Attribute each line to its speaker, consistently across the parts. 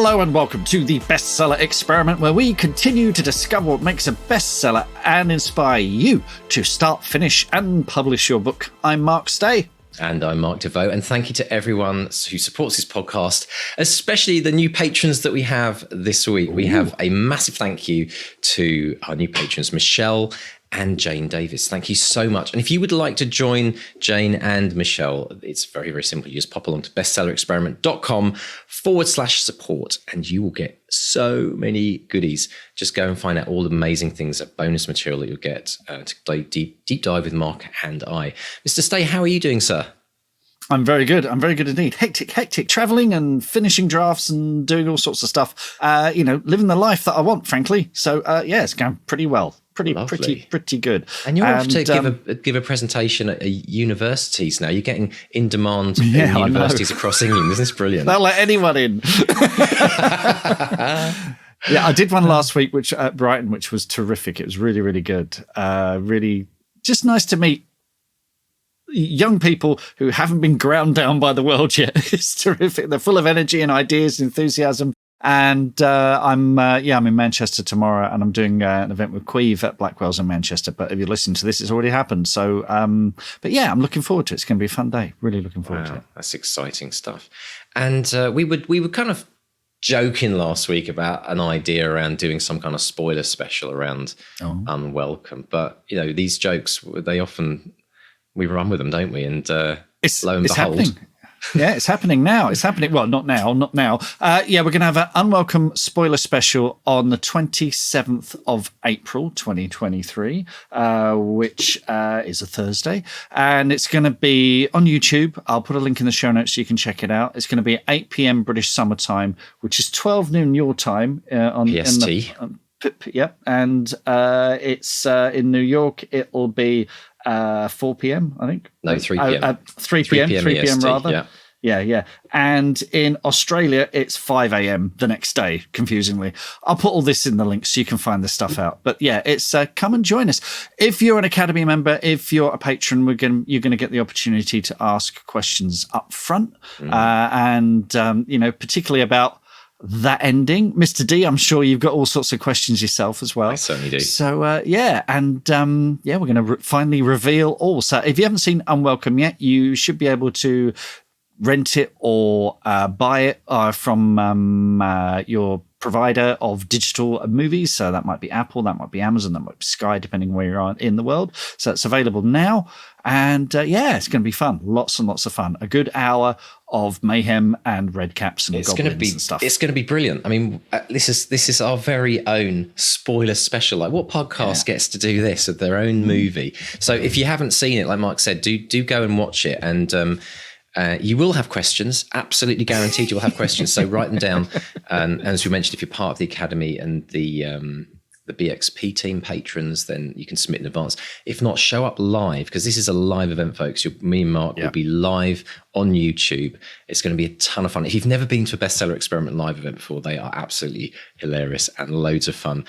Speaker 1: Hello and welcome to the Bestseller Experiment, where we continue to discover what makes a bestseller and inspire you to start, finish and publish your book. I'm Mark Stay.
Speaker 2: And I'm Mark DeVoe, and thank you to everyone who supports this podcast, especially the new patrons that we have this week. We have a massive thank you to our new patrons, Michelle and Jane Davis. Thank you so much. And if you would like to join Jane and Michelle, it's very, very simple. You just pop along to bestsellerexperiment.com/support and you will get so many goodies. Just go and find out all the amazing things, that bonus material that you'll get to deep dive with Mark and I. Mr. Stay, how are you doing, sir?
Speaker 1: I'm very good. I'm very good indeed. Hectic, traveling and finishing drafts and doing all sorts of stuff. Living the life that I want, frankly. So, it's going pretty well. Pretty good.
Speaker 2: And you're off to give a presentation at universities now. You're getting in demand in universities across England. Isn't this brilliant?
Speaker 1: They'll let anyone in. Yeah, I did one last week, which at Brighton, which was terrific. It was really, really good. Really just nice to meet young people who haven't been ground down by the world yet. It's terrific. They're full of energy and ideas, enthusiasm. And I'm in Manchester tomorrow, and I'm doing an event with Queeve at Blackwell's in Manchester. But if you're listening to this, it's already happened. So, I'm looking forward to it. It's going to be a fun day. Really looking forward to it.
Speaker 2: That's exciting stuff. And we were kind of joking last week about an idea around doing some kind of spoiler special around Unwelcome. But these jokes, we run with them, don't we? And lo and behold.
Speaker 1: Happening. Yeah, it's happening now. It's happening. Well, not now. We're going to have an Unwelcome spoiler special on the 27th of April, 2023, which is a Thursday. And it's going to be on YouTube. I'll put a link in the show notes so you can check it out. It's going to be at 8 p.m. British Summer Time, which is 12 noon your time. On
Speaker 2: PST.
Speaker 1: And it's in New York. It'll be 4 p.m. I think.
Speaker 2: No, 3 p.m.
Speaker 1: 3 p.m. 3 p.m.
Speaker 2: EST,
Speaker 1: rather. Yeah. And in Australia, it's 5 a.m. the next day, confusingly. I'll put all this in the links so you can find this stuff out. But yeah, it's come and join us. If you're an Academy member, if you're a patron, you're going to get the opportunity to ask questions up front. Particularly about that ending. Mr. D, I'm sure you've got all sorts of questions yourself as well.
Speaker 2: I certainly do.
Speaker 1: So, we're going to finally reveal all. So if you haven't seen Unwelcome yet, you should be able to rent it or buy it from your provider of digital movies. So that might be Apple, that might be Amazon, that might be Sky, depending where you are in the world. So it's available now. And it's going to be fun. Lots and lots of fun. A good hour of mayhem and red caps and goblins and stuff.
Speaker 2: It's going to be brilliant. I mean, this is our very own spoiler special. Like, what podcast gets to do this of their own movie? So if you haven't seen it, like Mark said, do go and watch it. And you will have questions, absolutely guaranteed you will have questions. So write them down. And as we mentioned, if you're part of the Academy and the BXP team patrons, then you can submit in advance. If not, show up live, because this is a live event, folks. Me and Mark will be live on YouTube. It's going to be a ton of fun. If you've never been to a Bestseller Experiment live event before, they are absolutely hilarious and loads of fun.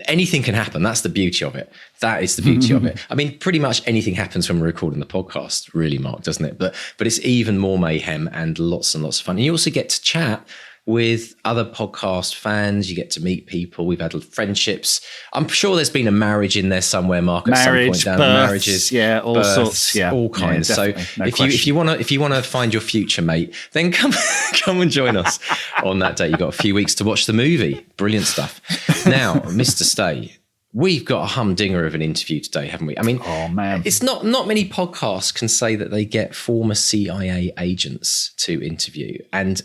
Speaker 2: Anything can happen. That's the beauty of it. That is the beauty of it. I mean, pretty much anything happens when we're recording the podcast, really, Mark, doesn't it? But it's even more mayhem and lots of fun. And you also get to chat with other podcast fans. You get to meet people. We've had friendships. I'm sure there's been a marriage in there somewhere, Mark, at some point down
Speaker 1: marriages, all
Speaker 2: births,
Speaker 1: sorts,
Speaker 2: all kinds. So if you want to find your future mate, then come and join us on that day. You've got a few weeks to watch the movie. Brilliant stuff. Now, Mr. Stay, we've got a humdinger of an interview today, haven't we? I mean, it's not many podcasts can say that they get former CIA agents to interview, and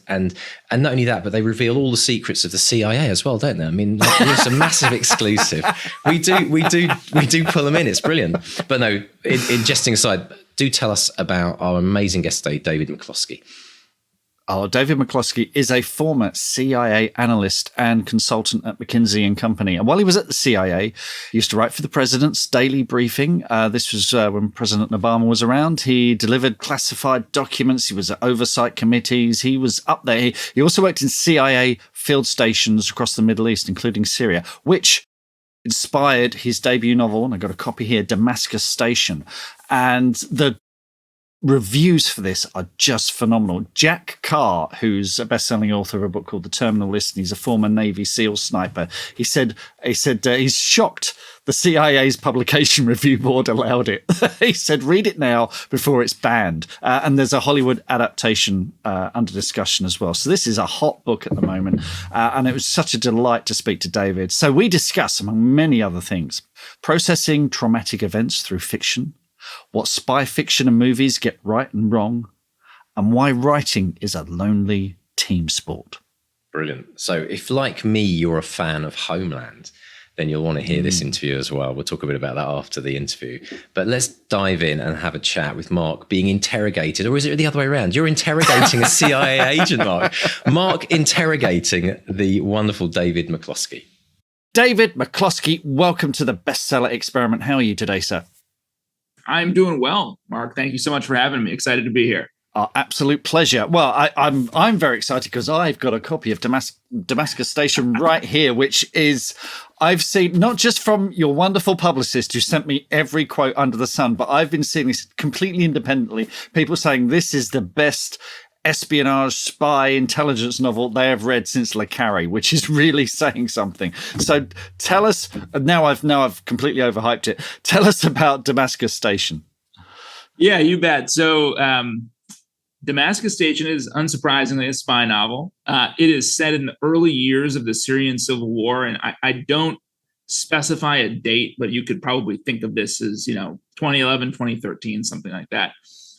Speaker 2: not only that, but they reveal all the secrets of the CIA as well, don't they? I mean, it's a massive exclusive. We do pull them in. It's brilliant. But no, in jesting aside, do tell us about our amazing guest today, David McCloskey.
Speaker 1: David McCloskey is a former CIA analyst and consultant at McKinsey & Company. And while he was at the CIA, he used to write for the president's daily briefing. This was when President Obama was around. He delivered classified documents. He was at oversight committees. He was up there. He also worked in CIA field stations across the Middle East, including Syria, which inspired his debut novel, and I got a copy here, Damascus Station. And the reviews for this are just phenomenal. Jack Carr, who's a best-selling author of a book called The Terminal List, and he's a former Navy SEAL sniper, he said he's shocked the CIA's publication review board allowed it. He said, read it now before it's banned. And there's a Hollywood adaptation under discussion as well. So this is a hot book at the moment. And it was such a delight to speak to David. So we discuss, among many other things, processing traumatic events through fiction, what spy fiction and movies get right and wrong, and why writing is a lonely team sport.
Speaker 2: Brilliant. So if, like me, you're a fan of Homeland, then you'll want to hear this interview as well. We'll talk a bit about that after the interview. But let's dive in and have a chat with Mark being interrogated. Or is it the other way around? You're interrogating a CIA agent, Mark. Mark interrogating the wonderful David McCloskey.
Speaker 1: David McCloskey, welcome to the Bestseller Experiment. How are you today, sir?
Speaker 3: I'm doing well, Mark. Thank you so much for having me. Excited to be here.
Speaker 1: Our absolute pleasure. Well, I'm very excited because I've got a copy of Damascus Station right here, which is I've seen not just from your wonderful publicist who sent me every quote under the sun, but I've been seeing this completely independently. People saying this is the best espionage spy intelligence novel they have read since Le Carre, which is really saying something. So tell us now. I've completely overhyped it. Tell us about Damascus Station.
Speaker 3: Yeah, you bet. So Damascus Station is unsurprisingly a spy novel. It is set in the early years of the Syrian civil war, and I don't specify a date, but you could probably think of this as 2011, 2013, something like that.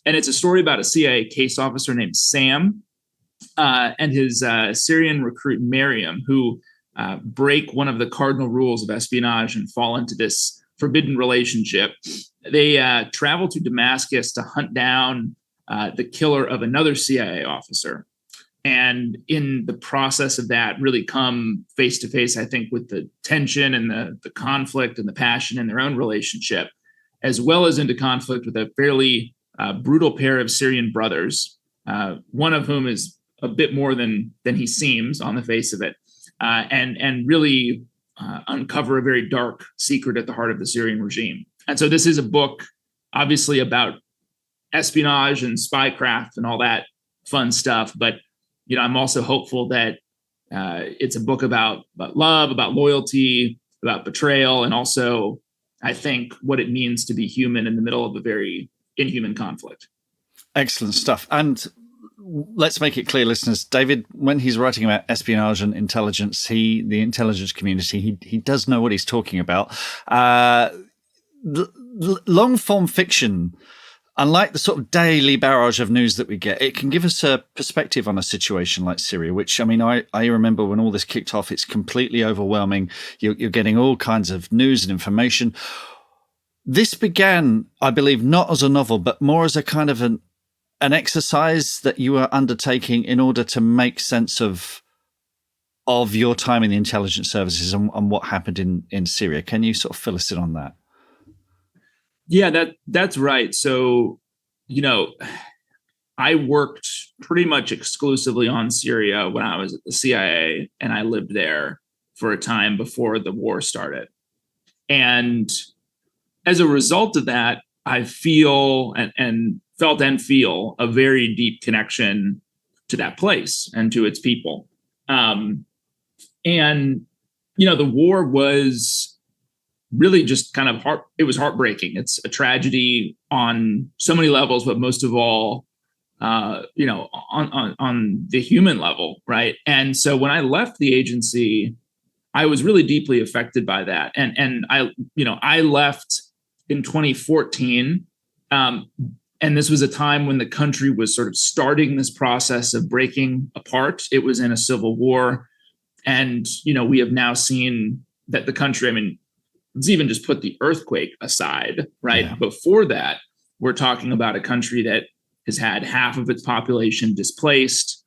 Speaker 3: And it's a story about a CIA case officer named Sam and his Syrian recruit Miriam, who break one of the cardinal rules of espionage and fall into this forbidden relationship. They travel to Damascus to hunt down the killer of another CIA officer. And in the process of that, really come face to face, I think, with the tension and the conflict and the passion in their own relationship, as well as into conflict with a fairly brutal pair of Syrian brothers, one of whom is a bit more than he seems on the face of it, and really uncover a very dark secret at the heart of the Syrian regime. And so this is a book, obviously, about espionage and spycraft and all that fun stuff. But I'm also hopeful that it's a book about love, about loyalty, about betrayal, and also, I think, what it means to be human in the middle of a very inhuman conflict.
Speaker 1: Excellent stuff. And let's make it clear, listeners, David, when he's writing about espionage and intelligence, the intelligence community, he does know what he's talking about. Long form fiction, unlike the sort of daily barrage of news that we get, it can give us a perspective on a situation like Syria, which, I remember when all this kicked off, it's completely overwhelming. You're getting all kinds of news and information. This began, I believe, not as a novel, but more as a kind of an exercise that you were undertaking in order to make sense of your time in the intelligence services and what happened in Syria. Can you sort of fill us in on that?
Speaker 3: Yeah, that's right. So, I worked pretty much exclusively on Syria when I was at the CIA, and I lived there for a time before the war started. And as a result of that, I feel and felt and feel a very deep connection to that place and to its people. And, the war was really just kind of it was heartbreaking. It's a tragedy on so many levels, but most of all, on the human level, right? And so when I left the agency, I was really deeply affected by that. And I left in 2014. And this was a time when the country was sort of starting this process of breaking apart. It was in a civil war. And, we have now seen that the country, let's even just put the earthquake aside, right? Yeah. Before that, we're talking about a country that has had half of its population displaced,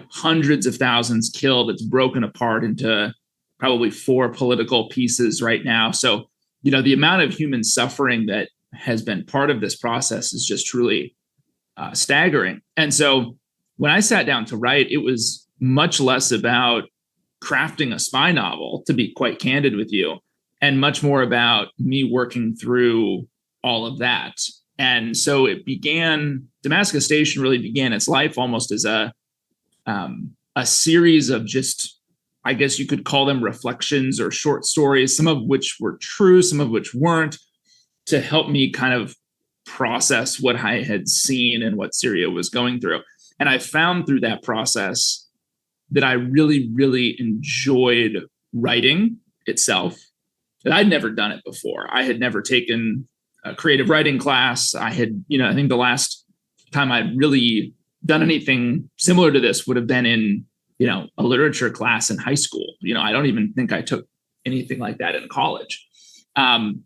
Speaker 3: hundreds of thousands killed. It's broken apart into probably 4 political pieces right now. So, the amount of human suffering that has been part of this process is just truly staggering. And so when I sat down to write, it was much less about crafting a spy novel, to be quite candid with you, and much more about me working through all of that And so Damascus Station really began its life almost as a series of just, I guess you could call them reflections or short stories, some of which were true, some of which weren't, to help me kind of process what I had seen and what Syria was going through. And I found through that process that I really, really enjoyed writing itself, that I'd never done it before. I had never taken a creative writing class. I had, I think the last time I'd really done anything similar to this would have been in, a literature class in high school. I don't even think I took anything like that in college. And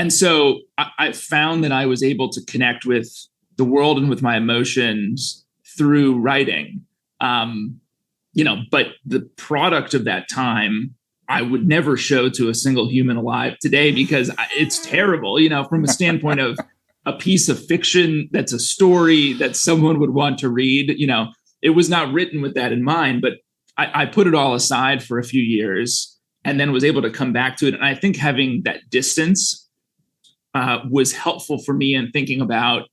Speaker 3: so I found that I was able to connect with the world and with my emotions through writing. But the product of that time, I would never show to a single human alive today because it's terrible, from a standpoint of a piece of fiction that's a story that someone would want to read. It was not written with that in mind, but I put it all aside for a few years and then was able to come back to it. And I think having that distance was helpful for me in thinking about,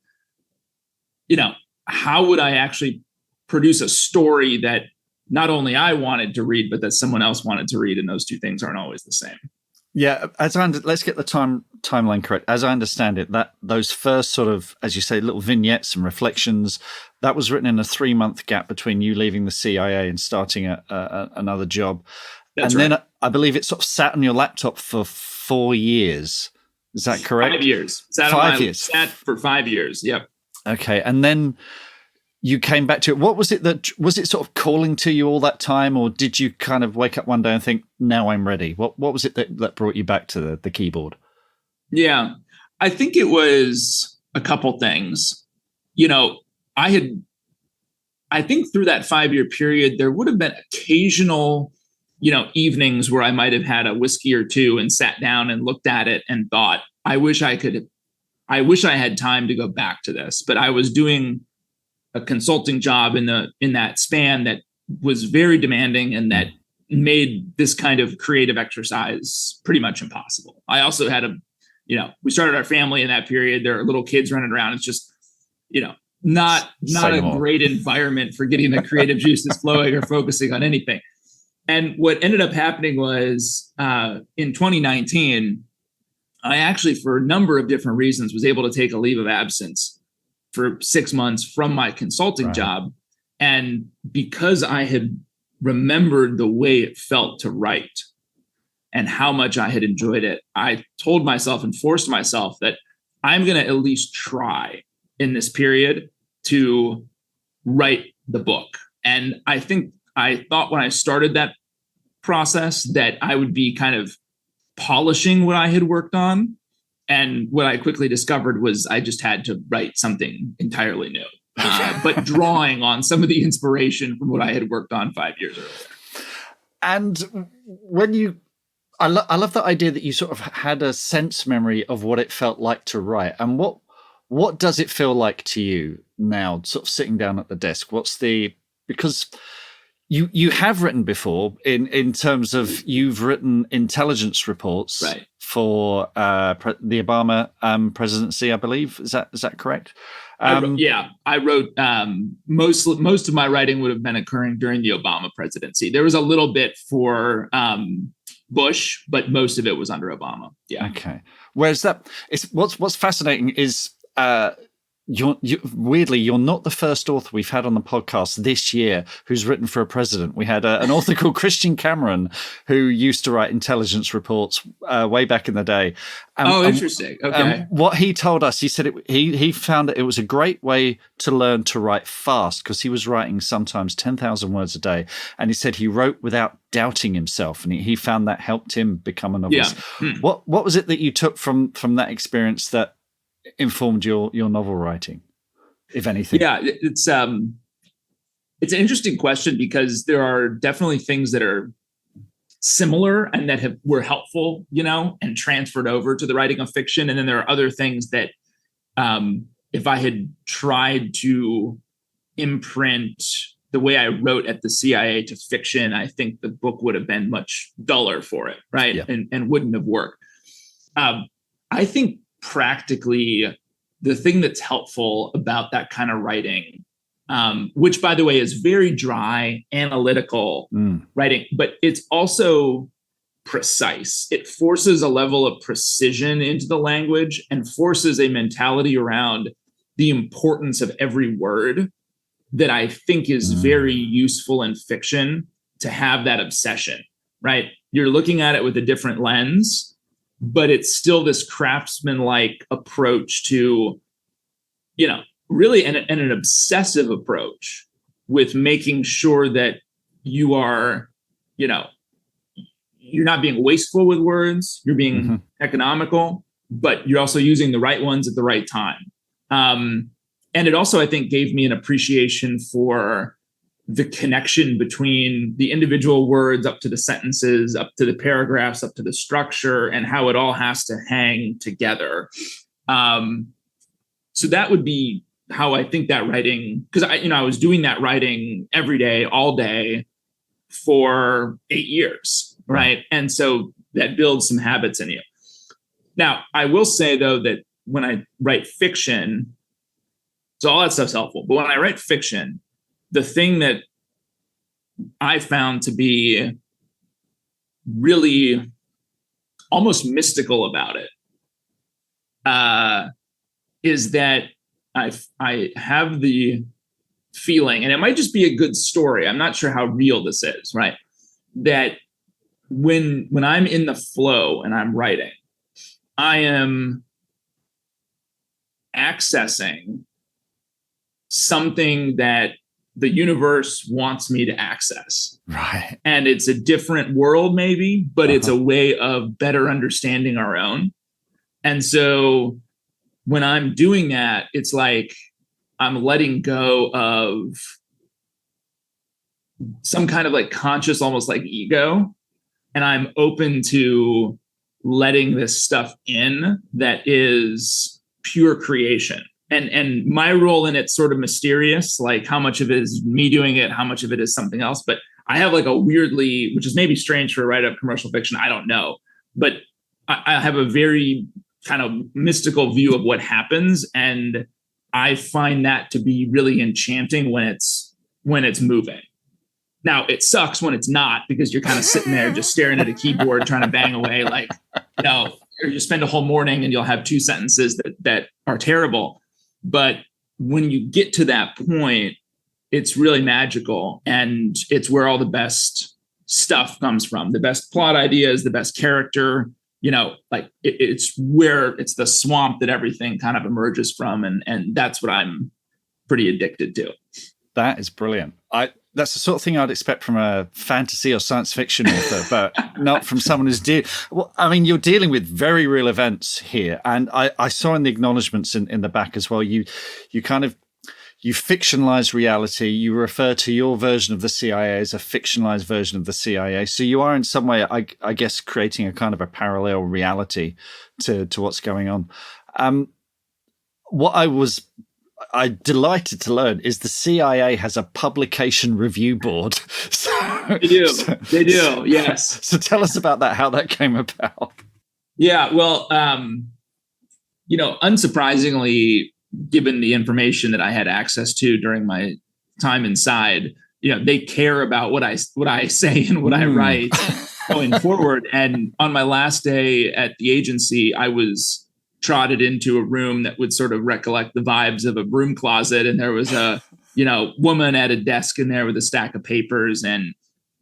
Speaker 3: how would I actually produce a story that not only I wanted to read, but that someone else wanted to read. And those two things aren't always the same.
Speaker 1: Yeah, let's get the timeline correct. As I understand it, that those first sort of, as you say, little vignettes and reflections, that was written in a 3-month gap between you leaving the CIA and starting another job.
Speaker 3: That's
Speaker 1: and
Speaker 3: right.
Speaker 1: Then I believe it sort of sat on your laptop for 4 years. Is that correct?
Speaker 3: 5 years. Sat for 5 years. Yep.
Speaker 1: Okay, and then you came back to it. What was it was it sort of calling to you all that time, or did you kind of wake up one day and think, now I'm ready? What was it that brought you back to the keyboard?
Speaker 3: Yeah, I think it was a couple things. I think through that 5-year period, there would have been occasional, evenings where I might have had a whiskey or two and sat down and looked at it and thought, I wish I had time to go back to this. But I was doing a consulting job in that span that was very demanding and that made this kind of creative exercise pretty much impossible. I also had we started our family in that period. There are little kids running around. It's just, not a great environment for getting the creative juices flowing or focusing on anything. And what ended up happening was in 2019, I actually, for a number of different reasons, was able to take a leave of absence for 6 months from my consulting job. And because I had remembered the way it felt to write and how much I had enjoyed it, I told myself and forced myself that I'm going to at least try in this period to write the book. And I thought when I started that process that I would be kind of polishing what I had worked on. And what I quickly discovered was I just had to write something entirely new, but drawing on some of the inspiration from what I had worked on 5 years earlier.
Speaker 1: And when I love that idea that you sort of had a sense memory of what it felt like to write. And what does it feel like to you now, sort of sitting down at the desk? Because you have written before in terms of you've written intelligence reports for the Obama presidency, I believe. Is that correct?
Speaker 3: I wrote most of my writing would have been occurring during the Obama presidency. There was a little bit for Bush, but most of it was under Obama. Yeah.
Speaker 1: Okay. Whereas what's fascinating is weirdly, you're not the first author we've had on the podcast this year who's written for a president. We had an author called Christian Cameron who used to write intelligence reports way back in the day.
Speaker 3: Interesting. Okay.
Speaker 1: What he told us, he said he found that it was a great way to learn to write fast because he was writing sometimes 10,000 words a day. And he said he wrote without doubting himself, and he found that helped him become a novelist.
Speaker 3: Yeah.
Speaker 1: What was it that you took from that experience that informed your novel writing, if anything?
Speaker 3: Yeah, it's an interesting question because there are definitely things that are similar and that were helpful, and transferred over to the writing of fiction. And then there are other things that if I had tried to imprint the way I wrote at the CIA to fiction, I think the book would have been much duller for it, right?
Speaker 1: Yeah.
Speaker 3: And wouldn't have worked. I think practically the thing that's helpful about that kind of writing, which, by the way, is very dry, analytical writing, but it's also precise. It forces a level of precision into the language and forces a mentality around the importance of every word that I think is very useful in fiction, to have that obsession, right? You're looking at it with a different lens, but it's still this craftsman-like approach to, really an obsessive approach with making sure that you are, you're not being wasteful with words, you're being economical, but you're also using the right ones at the right time. And it also, I think, gave me an appreciation for the connection between the individual words up to the sentences, up to the paragraphs, up to the structure, and how it all has to hang together. So that would be how I think that writing, because I was doing that writing every day, all day for 8 years, right? And so that builds some habits in you. Now, I will say, though, that when I write fiction, so all that stuff's helpful. But when I write fiction, the thing that I found to be really almost mystical about it is that I have the feeling, and it might just be a good story, I'm not sure how real this is, right? That when I'm in the flow and I'm writing, I am accessing something that the universe wants me to access.
Speaker 1: Right.
Speaker 3: And it's a different world maybe, but it's a way of better understanding our own. And so when I'm doing that, it's like I'm letting go of some kind of like conscious, almost like ego. And I'm open to letting this stuff in that is pure creation. And my role in it's sort of mysterious, like how much of it is me doing it, how much of it is something else. But I have like a weirdly, which is maybe strange for a write-up commercial fiction, I don't know. But I have a very kind of mystical view of what happens. And I find that to be really enchanting when it's moving. Now, it sucks when it's not, because you're kind of sitting there just staring at a keyboard trying to bang away, like, or you spend a whole morning and you'll have 2 sentences that are terrible. But when you get to that point, it's really magical. And it's where all the best stuff comes from. The best plot ideas, the best character, like it's where it's the swamp that everything kind of emerges from. And that's what I'm pretty addicted to.
Speaker 1: That is brilliant. That's the sort of thing I'd expect from a fantasy or science fiction author, but not from someone who's you're dealing with very real events here. And I saw in the acknowledgements in the back as well, you fictionalize reality. You refer to your version of the CIA as a fictionalized version of the CIA. So you are in some way, I guess, creating a kind of a parallel reality to what's going on. What I'm delighted to learn is the CIA has a publication review board.
Speaker 3: They do. Yes.
Speaker 1: So tell us about that, how that came about.
Speaker 3: Yeah. Well, unsurprisingly, given the information that I had access to during my time inside, they care about what I say and what I write going forward. And on my last day at the agency, I was trotted into a room that would sort of recollect the vibes of a broom closet. And there was a, woman at a desk in there with a stack of papers, and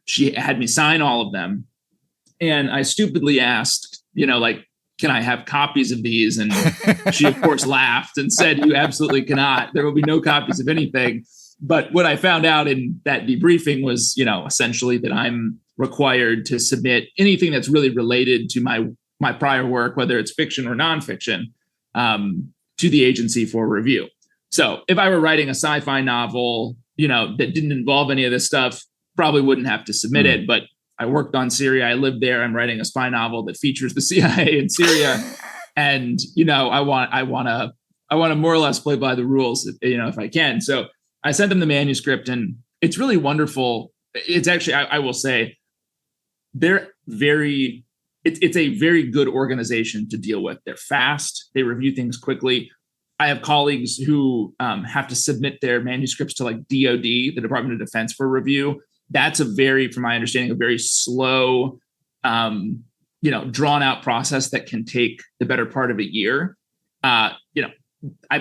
Speaker 3: she had me sign all of them. And I stupidly asked, can I have copies of these? And she, of course, laughed and said, you absolutely cannot. There will be no copies of anything. But what I found out in that debriefing was, essentially that I'm required to submit anything that's really related to my prior work, whether it's fiction or nonfiction, to the agency for review. So if I were writing a sci-fi novel, that didn't involve any of this stuff, probably wouldn't have to submit it. But I worked on Syria. I lived there. I'm writing a spy novel that features the CIA in Syria. And, I want to more or less play by the rules, if I can. So I sent them the manuscript, and it's really wonderful. It's actually, I will say, it's a very good organization to deal with. They're fast. They review things quickly. I have colleagues who have to submit their manuscripts to like DoD, the Department of Defense, for review. That's from my understanding, a very slow, drawn out process that can take the better part of a year. I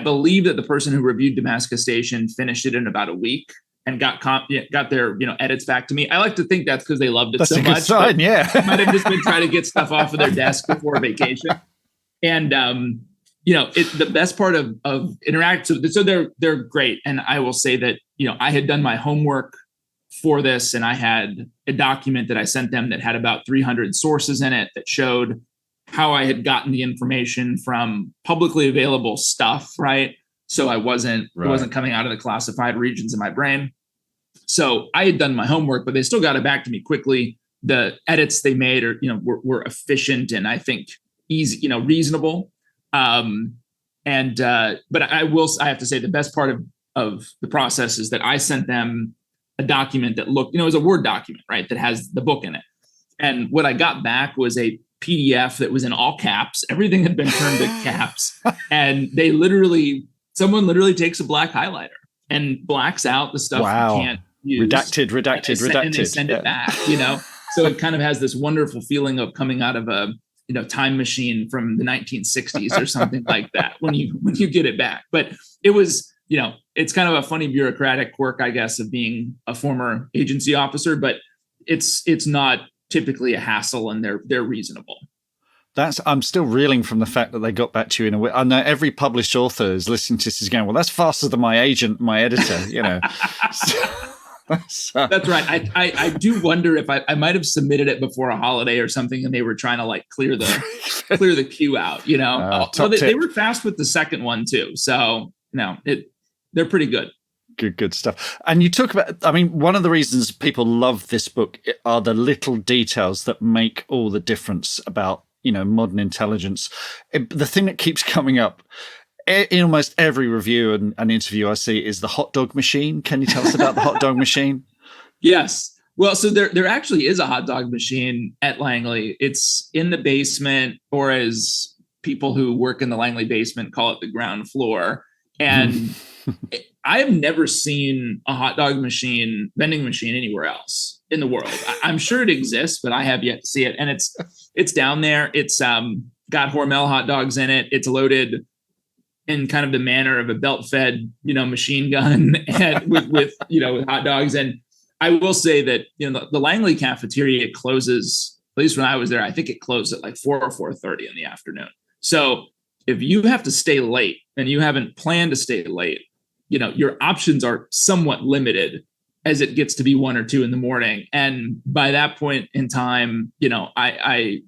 Speaker 3: believe that the person who reviewed Damascus Station finished it in about a week and got their edits back to me. I like to think that's because they loved it so much. That's a good sign,
Speaker 1: yeah.
Speaker 3: Might have just been trying to get stuff off of their desk before vacation. And the best part of interactive, so they're great. And I will say that I had done my homework for this, and I had a document that I sent them that had about 300 sources in it that showed how I had gotten the information from publicly available stuff, right? So it wasn't coming out of the classified regions of my brain. So I had done my homework, but they still got it back to me quickly. The edits they made were efficient and I think easy, reasonable. But I have to say the best part of the process is that I sent them a document that looked, it was a Word document, right? That has the book in it. And what I got back was a PDF that was in all caps. Everything had been turned to caps. And someone literally takes a black highlighter and blacks out the stuff you can't use.
Speaker 1: Redacted.
Speaker 3: And they send it back, So it kind of has this wonderful feeling of coming out of a time machine from the 1960s or something like that when you get it back. But it was, it's kind of a funny bureaucratic quirk, I guess, of being a former agency officer, but it's not typically a hassle, and they're reasonable.
Speaker 1: I'm still reeling from the fact that they got back to you in a way. I know every published author is listening to this is going, well, that's faster than my agent, my editor, So,
Speaker 3: that's right. I do wonder if I might have submitted it before a holiday or something, and they were trying to like clear the queue out. They were fast with the second one too. So they're pretty good.
Speaker 1: Good stuff. And you talk about, one of the reasons people love this book are the little details that make all the difference about, modern intelligence. The thing that keeps coming up in almost every review and interview I see is the hot dog machine. Can you tell us about the hot dog machine?
Speaker 3: Yes. Well, so there actually is a hot dog machine at Langley. It's in the basement, or as people who work in the Langley basement call it, the ground floor. And I have never seen a hot dog vending machine anywhere else in the world. I'm sure it exists, but I have yet to see it. And it's down there. It's got Hormel hot dogs in it. It's loaded in kind of the manner of a belt-fed, machine gun and with hot dogs. And I will say that, the Langley cafeteria closes, at least when I was there, I think it closed at like 4 or 4:30 in the afternoon. So if you have to stay late and you haven't planned to stay late, your options are somewhat limited as it gets to be 1 or 2 in the morning. And by that point in time, I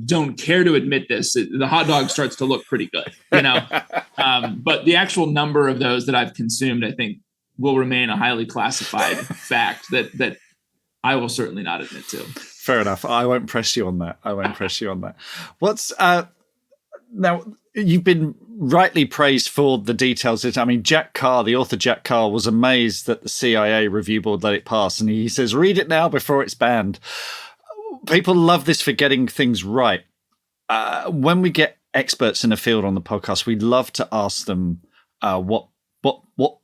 Speaker 3: don't care to admit this, the hot dog starts to look pretty good, but the actual number of those that I've consumed, I think, will remain a highly classified fact that I will certainly not admit to.
Speaker 1: Fair enough. I won't press you on that. What's now, you've been rightly praised for the details. Jack Carr, the author Jack Carr, was amazed that the CIA review board let it pass. And he says, read it now before it's banned. People love this for getting things right. When we get experts in the field on the podcast, we'd love to ask them what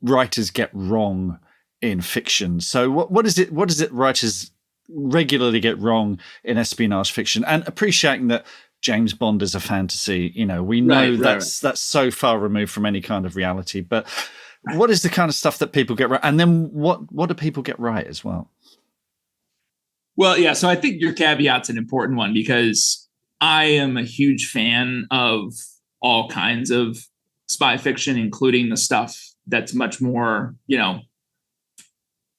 Speaker 1: writers get wrong in fiction. So what is it writers regularly get wrong in espionage fiction? And appreciating that James Bond is a fantasy, we know that's so far removed from any kind of reality. But what is the kind of stuff that people get right? And then what do people get right as well?
Speaker 3: Well, yeah. So I think your caveat's an important one, because I am a huge fan of all kinds of spy fiction, including the stuff that's much more,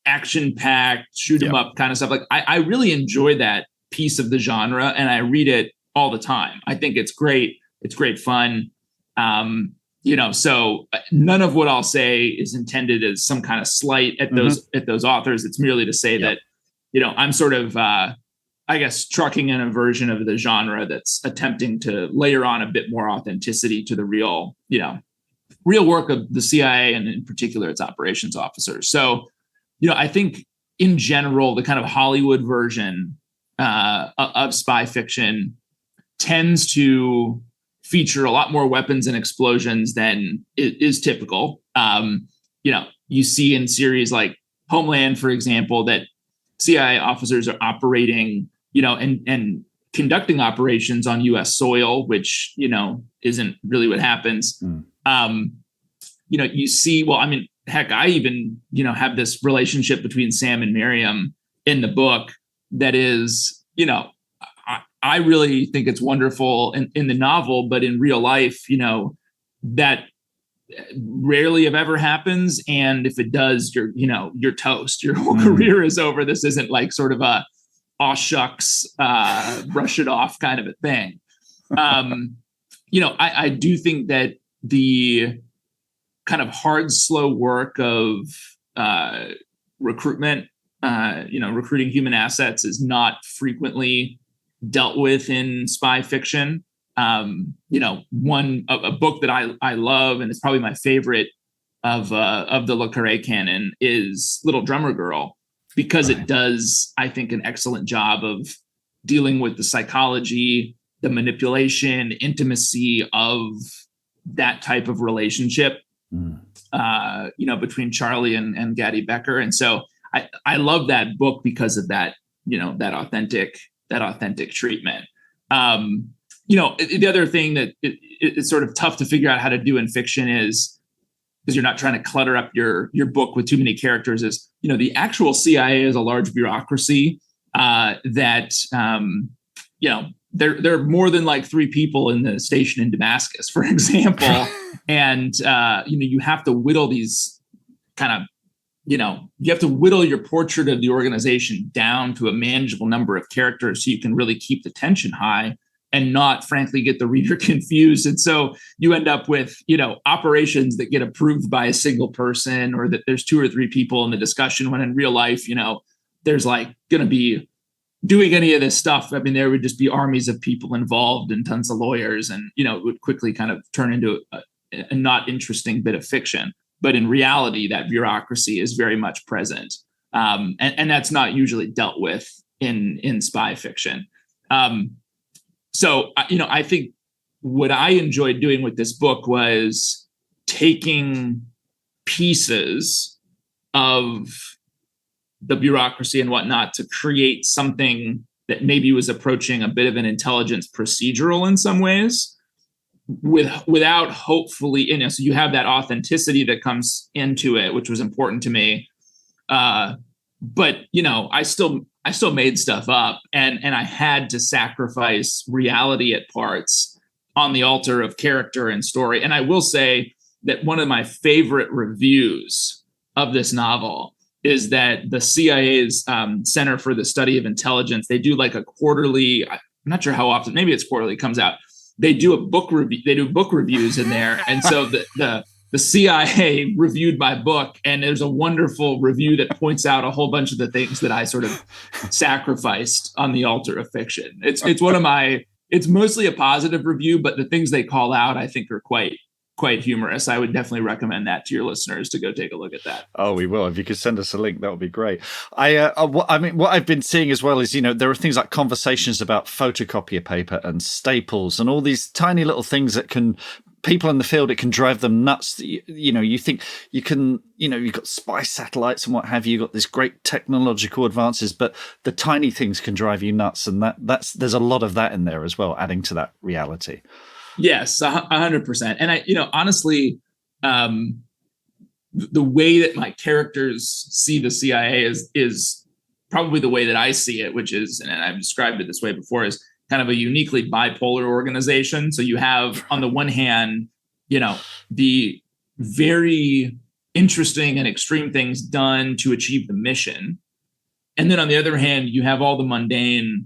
Speaker 3: action-packed, shoot 'em up kind of stuff. Like I really enjoy that piece of the genre, and I read it all the time. I think it's great. It's great fun. So none of what I'll say is intended as some kind of slight at those authors. It's merely to say that, I'm sort of, trucking in a version of the genre that's attempting to layer on a bit more authenticity to the real work of the CIA, and in particular its operations officers. So, I think in general, the kind of Hollywood version of spy fiction tends to feature a lot more weapons and explosions than is typical. You see in series like Homeland, for example, that CIA officers are operating, and conducting operations on U.S. soil, which, isn't really what happens. You see, well, I mean, heck, I even, have this relationship between Sam and Miriam in the book that is, I really think it's wonderful in the novel, but in real life, that rarely if ever happens. And if it does, you're toast. Your whole career is over. This isn't like sort of a aw shucks, brush it off kind of a thing. I do think that the kind of hard, slow work of recruitment, recruiting human assets is not frequently dealt with in spy fiction. A book that I love, and it's probably my favorite of the Le Carré canon, is Little Drummer Girl, because it does, I think, an excellent job of dealing with the psychology, the manipulation, intimacy of that type of relationship, between Charlie and Gadi Becker. And so I love that book because of that, that authentic treatment. The other thing that it's sort of tough to figure out how to do in fiction is, because you're not trying to clutter up your book with too many characters, is, the actual CIA is a large bureaucracy that, there are more than like 3 people in the station in Damascus, for example. And, you have to whittle these kind of, you have to whittle your portrait of the organization down to a manageable number of characters so you can really keep the tension high and not, frankly, get the reader confused. And so you end up with, operations that get approved by a single person, or that there's 2 or 3 people in the discussion, when in real life, there's like going to be doing any of this stuff. I mean, there would just be armies of people involved and tons of lawyers, and, it would quickly kind of turn into a not interesting bit of fiction. But in reality, that bureaucracy is very much present. And that's not usually dealt with in spy fiction. So, I think what I enjoyed doing with this book was taking pieces of the bureaucracy and whatnot to create something that maybe was approaching a bit of an intelligence procedural in some ways, without hopefully, so you have that authenticity that comes into it, which was important to me. But, I still made stuff up, and I had to sacrifice reality at parts on the altar of character and story. And I will say that one of my favorite reviews of this novel is that the CIA's Center for the Study of Intelligence, they do like a quarterly, I'm not sure how often, maybe it's quarterly, comes out. They do a book review. They do book reviews in there. And so the CIA reviewed my book, and there's a wonderful review that points out a whole bunch of the things that I sort of sacrificed on the altar of fiction. It's mostly a positive review, but the things they call out, I think, are quite humorous. I would definitely recommend that to your listeners to go take a look at that.
Speaker 1: Oh, we will. If you could send us a link, that would be great. What I've been seeing as well is, there are things like conversations about photocopier paper and staples and all these tiny little things that can, people in the field, it can drive them nuts. You think you can, you've got spy satellites and what have you, you've got this great technological advances, but the tiny things can drive you nuts. And there's a lot of that in there as well, adding to that reality.
Speaker 3: Yes, 100%. And I, honestly, the way that my characters see the CIA is probably the way that I see it, which is, and I've described it this way before, is kind of a uniquely bipolar organization. So you have, on the one hand, the very interesting and extreme things done to achieve the mission. And then on the other hand, you have all the mundane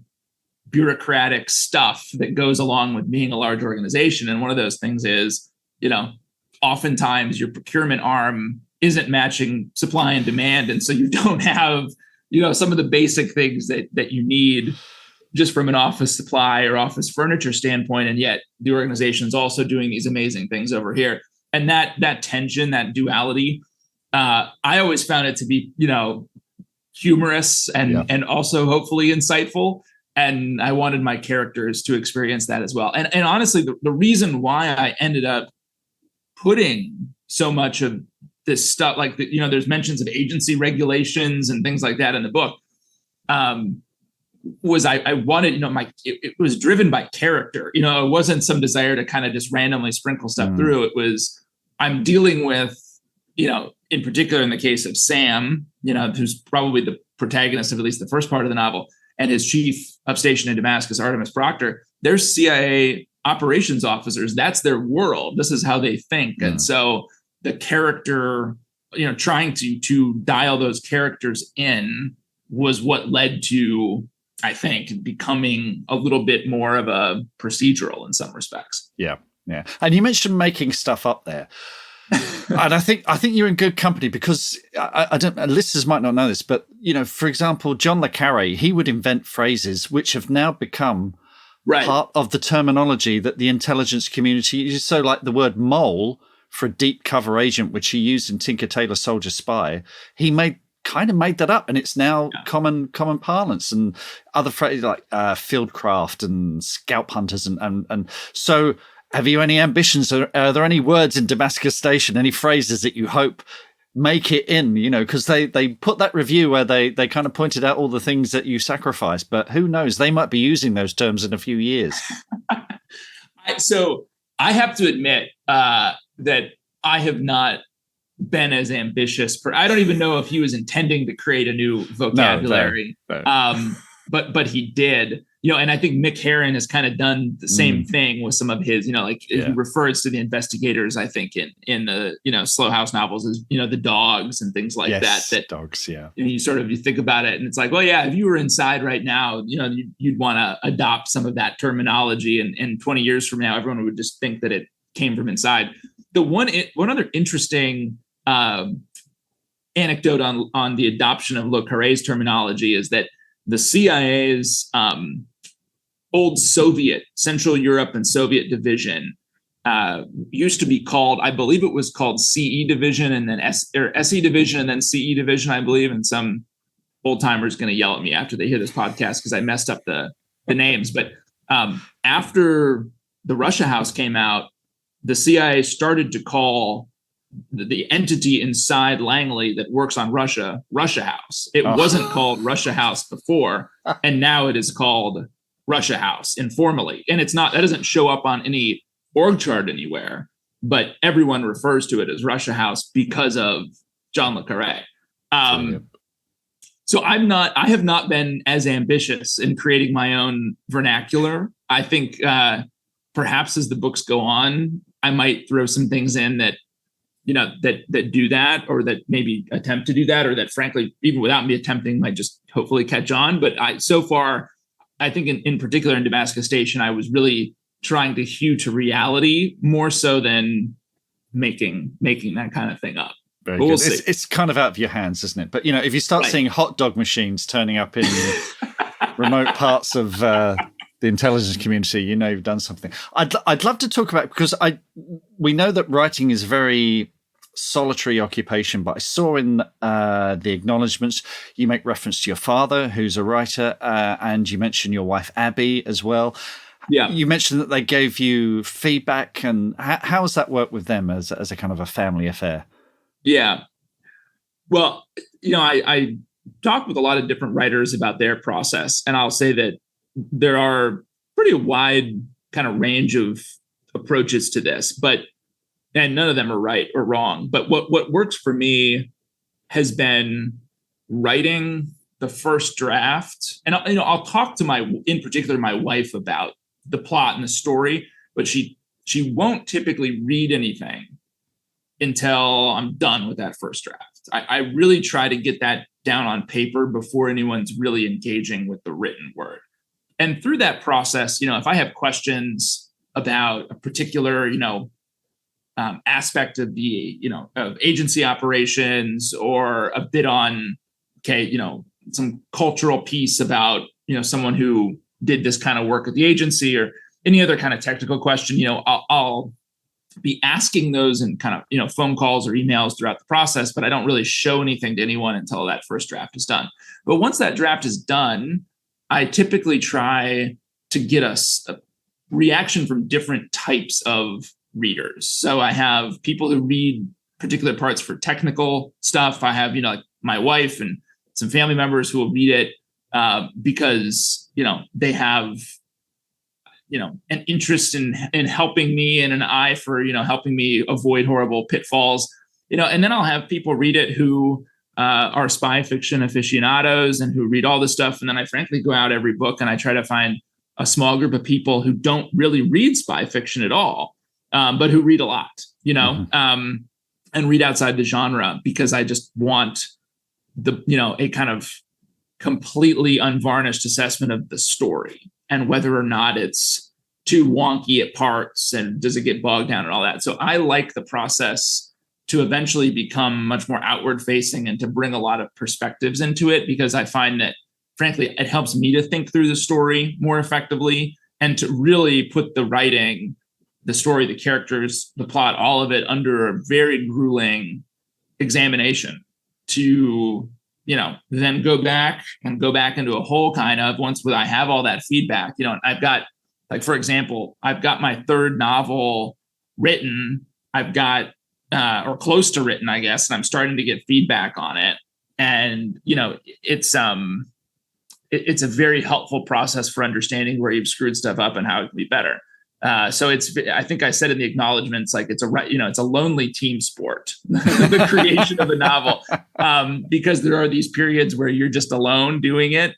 Speaker 3: bureaucratic stuff that goes along with being a large organization. And one of those things is, oftentimes your procurement arm isn't matching supply and demand. And so you don't have, some of the basic things that you need just from an office supply or office furniture standpoint. And yet the organization is also doing these amazing things over here. And that tension, that duality, I always found it to be, humorous and also hopefully insightful. And I wanted my characters to experience that as well. And honestly, the reason why I ended up putting so much of this stuff, like, there's mentions of agency regulations and things like that in the book, was I wanted, it was driven by character. It wasn't some desire to kind of just randomly sprinkle stuff through. It was, I'm dealing with, in particular in the case of Sam, who's probably the protagonist of at least the first part of the novel, and his chief of station in Damascus, Artemis Proctor. They're CIA operations officers. That's their world. This is how they think. And so the character, trying to dial those characters in was what led to, I think, becoming a little bit more of a procedural in some respects.
Speaker 1: Yeah. And you mentioned making stuff up there. And I think you're in good company, because I don't, listeners might not know this, but for example, John le Carré, he would invent phrases which have now become part of the terminology that the intelligence community uses. So, like the word mole for a deep cover agent, which he used in Tinker Tailor Soldier Spy, he kind of made that up, and it's now common parlance. And other phrases like fieldcraft and scalp hunters, and so. Have you any ambitions? Are there any words in Damascus Station, any phrases that you hope make it in, because they put that review where they kind of pointed out all the things that you sacrificed, but who knows, they might be using those terms in a few years.
Speaker 3: So I have to admit that I have not been as ambitious. I don't even know if he was intending to create a new vocabulary, no. But he did. And I think Mick Herron has kind of done the same thing with some of his, he refers to the investigators, I think, in the, Slow House novels as, the dogs and things like that.
Speaker 1: Dogs, yeah.
Speaker 3: And you think about it and it's like, well, yeah, if you were inside right now, you'd want to adopt some of that terminology. And 20 years from now, everyone would just think that it came from inside. The one other interesting anecdote on the adoption of Le Carré's terminology is that the CIA's old Soviet, Central Europe and Soviet division used to be called, I believe it was called CE division and then SE division and then CE division, I believe. And some old timer's going to yell at me after they hear this podcast because I messed up the names. But after the Russia House came out, the CIA started to call the entity inside Langley that works on Russia House. It wasn't called Russia House before, and now it is called Russia House informally. And that doesn't show up on any org chart anywhere, but everyone refers to it as Russia House because of John le Carré. So I have not been as ambitious in creating my own vernacular. I think perhaps as the books go on, I might throw some things in that that do that, or that maybe attempt to do that, or that frankly, even without me attempting, might just hopefully catch on. But so far, I think in particular in Damascus Station, I was really trying to hew to reality more so than making that kind of thing up.
Speaker 1: Very good. It's kind of out of your hands, isn't it? But if you start seeing hot dog machines turning up in remote parts of the intelligence community, you've done something. I'd love to talk about, because we know that writing is very solitary occupation, but I saw in the acknowledgements you make reference to your father, who's a writer, and you mentioned your wife Abby as well. Yeah, you mentioned that they gave you feedback, and how has that worked with them as a kind of a family affair?
Speaker 3: Yeah, well, I talked with a lot of different writers about their process, and I'll say that there are pretty wide kind of range of approaches to this, and none of them are right or wrong. But what works for me has been writing the first draft. And I'll talk to in particular, my wife about the plot and the story, but she won't typically read anything until I'm done with that first draft. I really try to get that down on paper before anyone's really engaging with the written word. And through that process, if I have questions about a particular, aspect of the, of agency operations, or a bit on, some cultural piece about, someone who did this kind of work at the agency, or any other kind of technical question, I'll be asking those in kind of, phone calls or emails throughout the process, but I don't really show anything to anyone until that first draft is done. But once that draft is done, I typically try to get a reaction from different types of readers. So I have people who read particular parts for technical stuff. I have, like my wife and some family members who will read it because, they have, an interest in helping me and an eye for, helping me avoid horrible pitfalls, and then I'll have people read it who are spy fiction aficionados and who read all this stuff. And then I frankly go out every book and I try to find a small group of people who don't really read spy fiction at all, but who read a lot, and read outside the genre, because I just want a kind of completely unvarnished assessment of the story and whether or not it's too wonky at parts and does it get bogged down and all that. So I like the process to eventually become much more outward facing and to bring a lot of perspectives into it, because I find that, frankly, it helps me to think through the story more effectively and to really put the writing, the story, the characters, the plot, all of it under a very grueling examination to, then go back into a whole kind of, once I have all that feedback, and I've got, like, for example, I've got my third novel written, I've got, or close to written, I guess, and I'm starting to get feedback on it. And, it's a very helpful process for understanding where you've screwed stuff up and how it can be better. So I think I said in the acknowledgements, like it's a lonely team sport, the creation of a novel, because there are these periods where you're just alone doing it,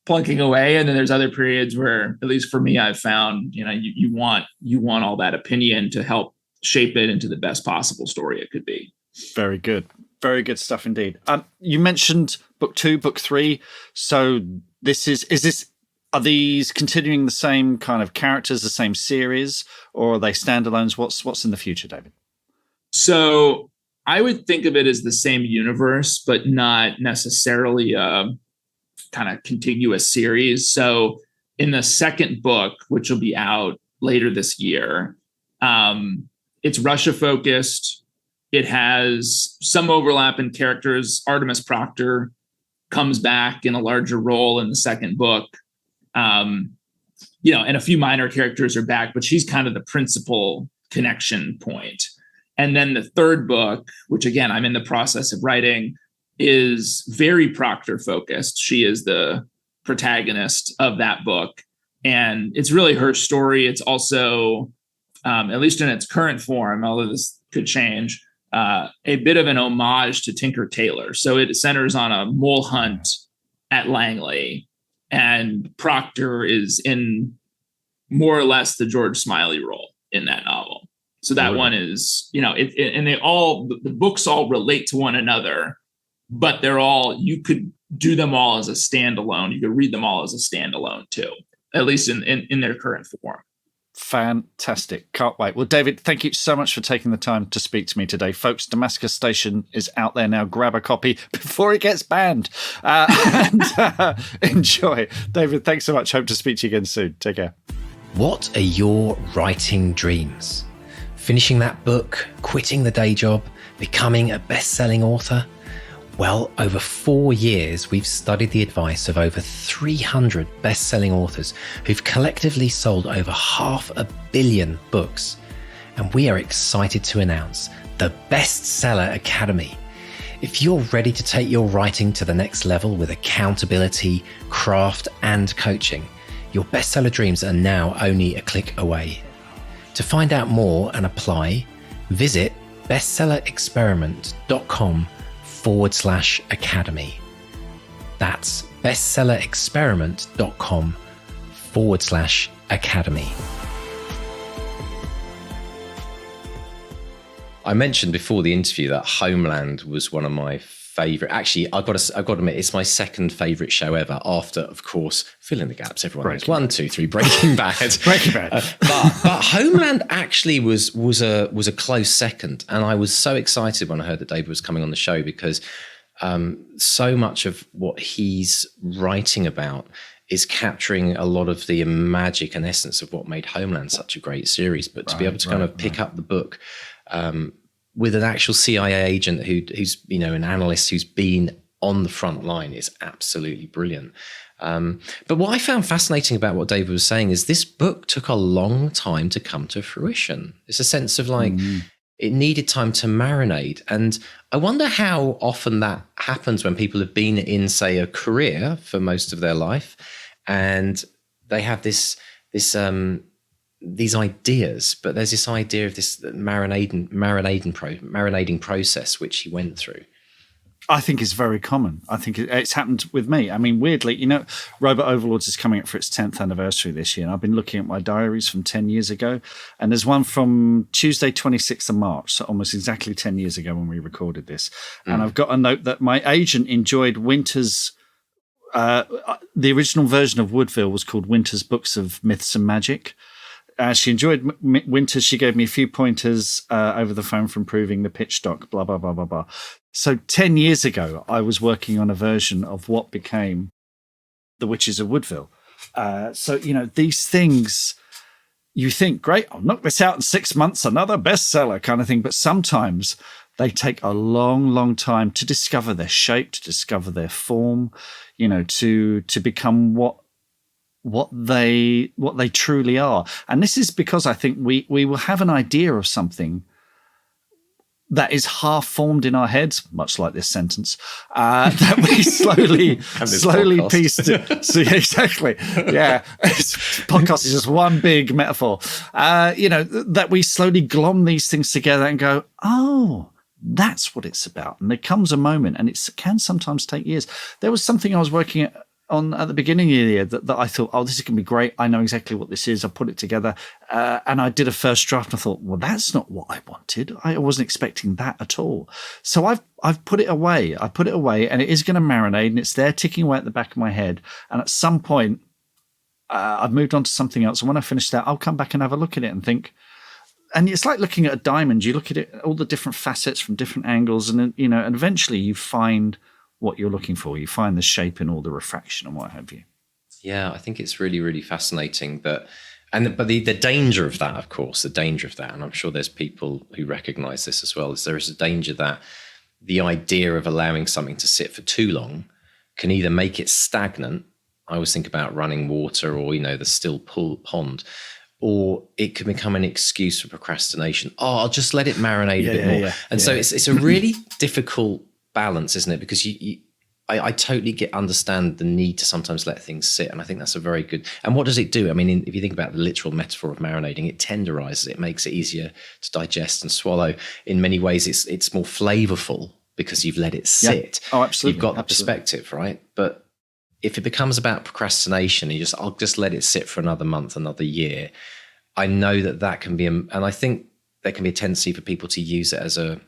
Speaker 3: plunking away. And then there's other periods where, at least for me, I've found, you want all that opinion to help shape it into the best possible story it could be.
Speaker 1: Very good. Very good stuff indeed. You mentioned book 2, book 3. So are these continuing the same kind of characters, the same series, or are they standalones? What's in the future, David?
Speaker 3: So I would think of it as the same universe, but not necessarily a kind of contiguous series. So in the second book, which will be out later this year, it's Russia focused. It has some overlap in characters. Artemis Proctor comes back in a larger role in the second book. And a few minor characters are back, but she's kind of the principal connection point. And then the third book, which again, I'm in the process of writing, is very Proctor focused. She is the protagonist of that book. And it's really her story. It's also, at least in its current form, although this could change, a bit of an homage to Tinker Tailor. So it centers on a mole hunt at Langley, and Proctor is in more or less the George Smiley role in that novel. So that one is, and the books all relate to one another, but you could do them all as a standalone. You could read them all as a standalone too, at least in their current form.
Speaker 1: Fantastic. Can't wait. Well, David, thank you so much for taking the time to speak to me today. Folks, Damascus Station is out there now. Grab a copy before it gets banned. Enjoy. David, thanks so much. Hope to speak to you again soon. Take care.
Speaker 2: What are your writing dreams? Finishing that book, quitting the day job, becoming a best-selling author? Well, over 4 years, we've studied the advice of over 300 best-selling authors who've collectively sold over 500 million books. And we are excited to announce the Bestseller Academy. If you're ready to take your writing to the next level with accountability, craft, and coaching, your bestseller dreams are now only a click away. To find out more and apply, visit bestsellerexperiment.com/academy. That's bestsellerexperiment.com/academy. I mentioned before the interview that Homeland was one of my favorite. Actually, I've got to admit, it's my second favorite show ever. After, of course, fill in the gaps. Everyone knows 1, 2, 3. Breaking Bad.
Speaker 1: Breaking Bad.
Speaker 2: But Homeland actually was a close second, and I was so excited when I heard that David was coming on the show, because so much of what he's writing about is capturing a lot of the magic and essence of what made Homeland such a great series. But to be able to kind of pick up the book with an actual CIA agent who's an analyst who's been on the front line is absolutely brilliant. But what I found fascinating about what David was saying is this book took a long time to come to fruition. It's a sense of like, it needed time to marinate. And I wonder how often that happens when people have been in, say, a career for most of their life, and they have these ideas, but there's this idea of this marinating process which he went through.
Speaker 1: I think it's very common. I think it's happened with me. I mean, weirdly, you know, Robot Overlords is coming up for its 10th anniversary this year. And I've been looking at my diaries from 10 years ago. And there's one from Tuesday, 26th of March, so almost exactly 10 years ago when we recorded this. And I've got a note that my agent enjoyed Winter's, the original version of Woodville was called Winter's Books of Myths and Magic. She enjoyed Winter. She gave me a few pointers over the phone for improving the pitch doc, blah, blah, blah, blah, blah. So 10 years ago, I was working on a version of what became The Witches of Woodville. So, you know, these things, you think, great, I'll knock this out in 6 months, another bestseller kind of thing. But sometimes they take a long, long time to discover their shape, to discover their form, you know, to become what they truly are. And this is because I think we will have an idea of something that is half formed in our heads, much like this sentence, that we slowly piece to. So, yeah, exactly. Yeah. Podcast is just one big metaphor. You know, that we slowly glom these things together and go, oh, that's what it's about. And there comes a moment, and it can sometimes take years. There was something I was working on at the beginning of the year that I thought, oh, this is going to be great. I know exactly what this is. I put it together. And I did a first draft and I thought, well, that's not what I wanted. I wasn't expecting that at all. So I've put it away. I put it away, and it is going to marinate, and it's there ticking away at the back of my head. And at some point, I've moved on to something else. And when I finish that, I'll come back and have a look at it and think, and it's like looking at a diamond. You look at it, all the different facets from different angles, and, you know, and eventually you find what you're looking for. You find the shape in all the refraction and what have you.
Speaker 2: Yeah, I think it's really, really fascinating but the danger of that, of course, and I'm sure there's people who recognize this as well, is there is a danger that the idea of allowing something to sit for too long can either make it stagnant. I always think about running water, or, you know, the still pond, or it can become an excuse for procrastination. Oh, I'll just let it marinate a bit more. And so it's a really difficult balance, isn't it? Because I totally understand the need to sometimes let things sit, and I think that's a very good. And what does it do? I mean, if you think about the literal metaphor of marinating, it tenderizes it, makes it easier to digest and swallow. In many ways, it's more flavorful because you've let it sit.
Speaker 1: Yeah. Oh, absolutely.
Speaker 2: You've got the perspective, right? But if it becomes about procrastination, I'll just let it sit for another month, another year. I know that can be, and I think there can be a tendency for people to use it as an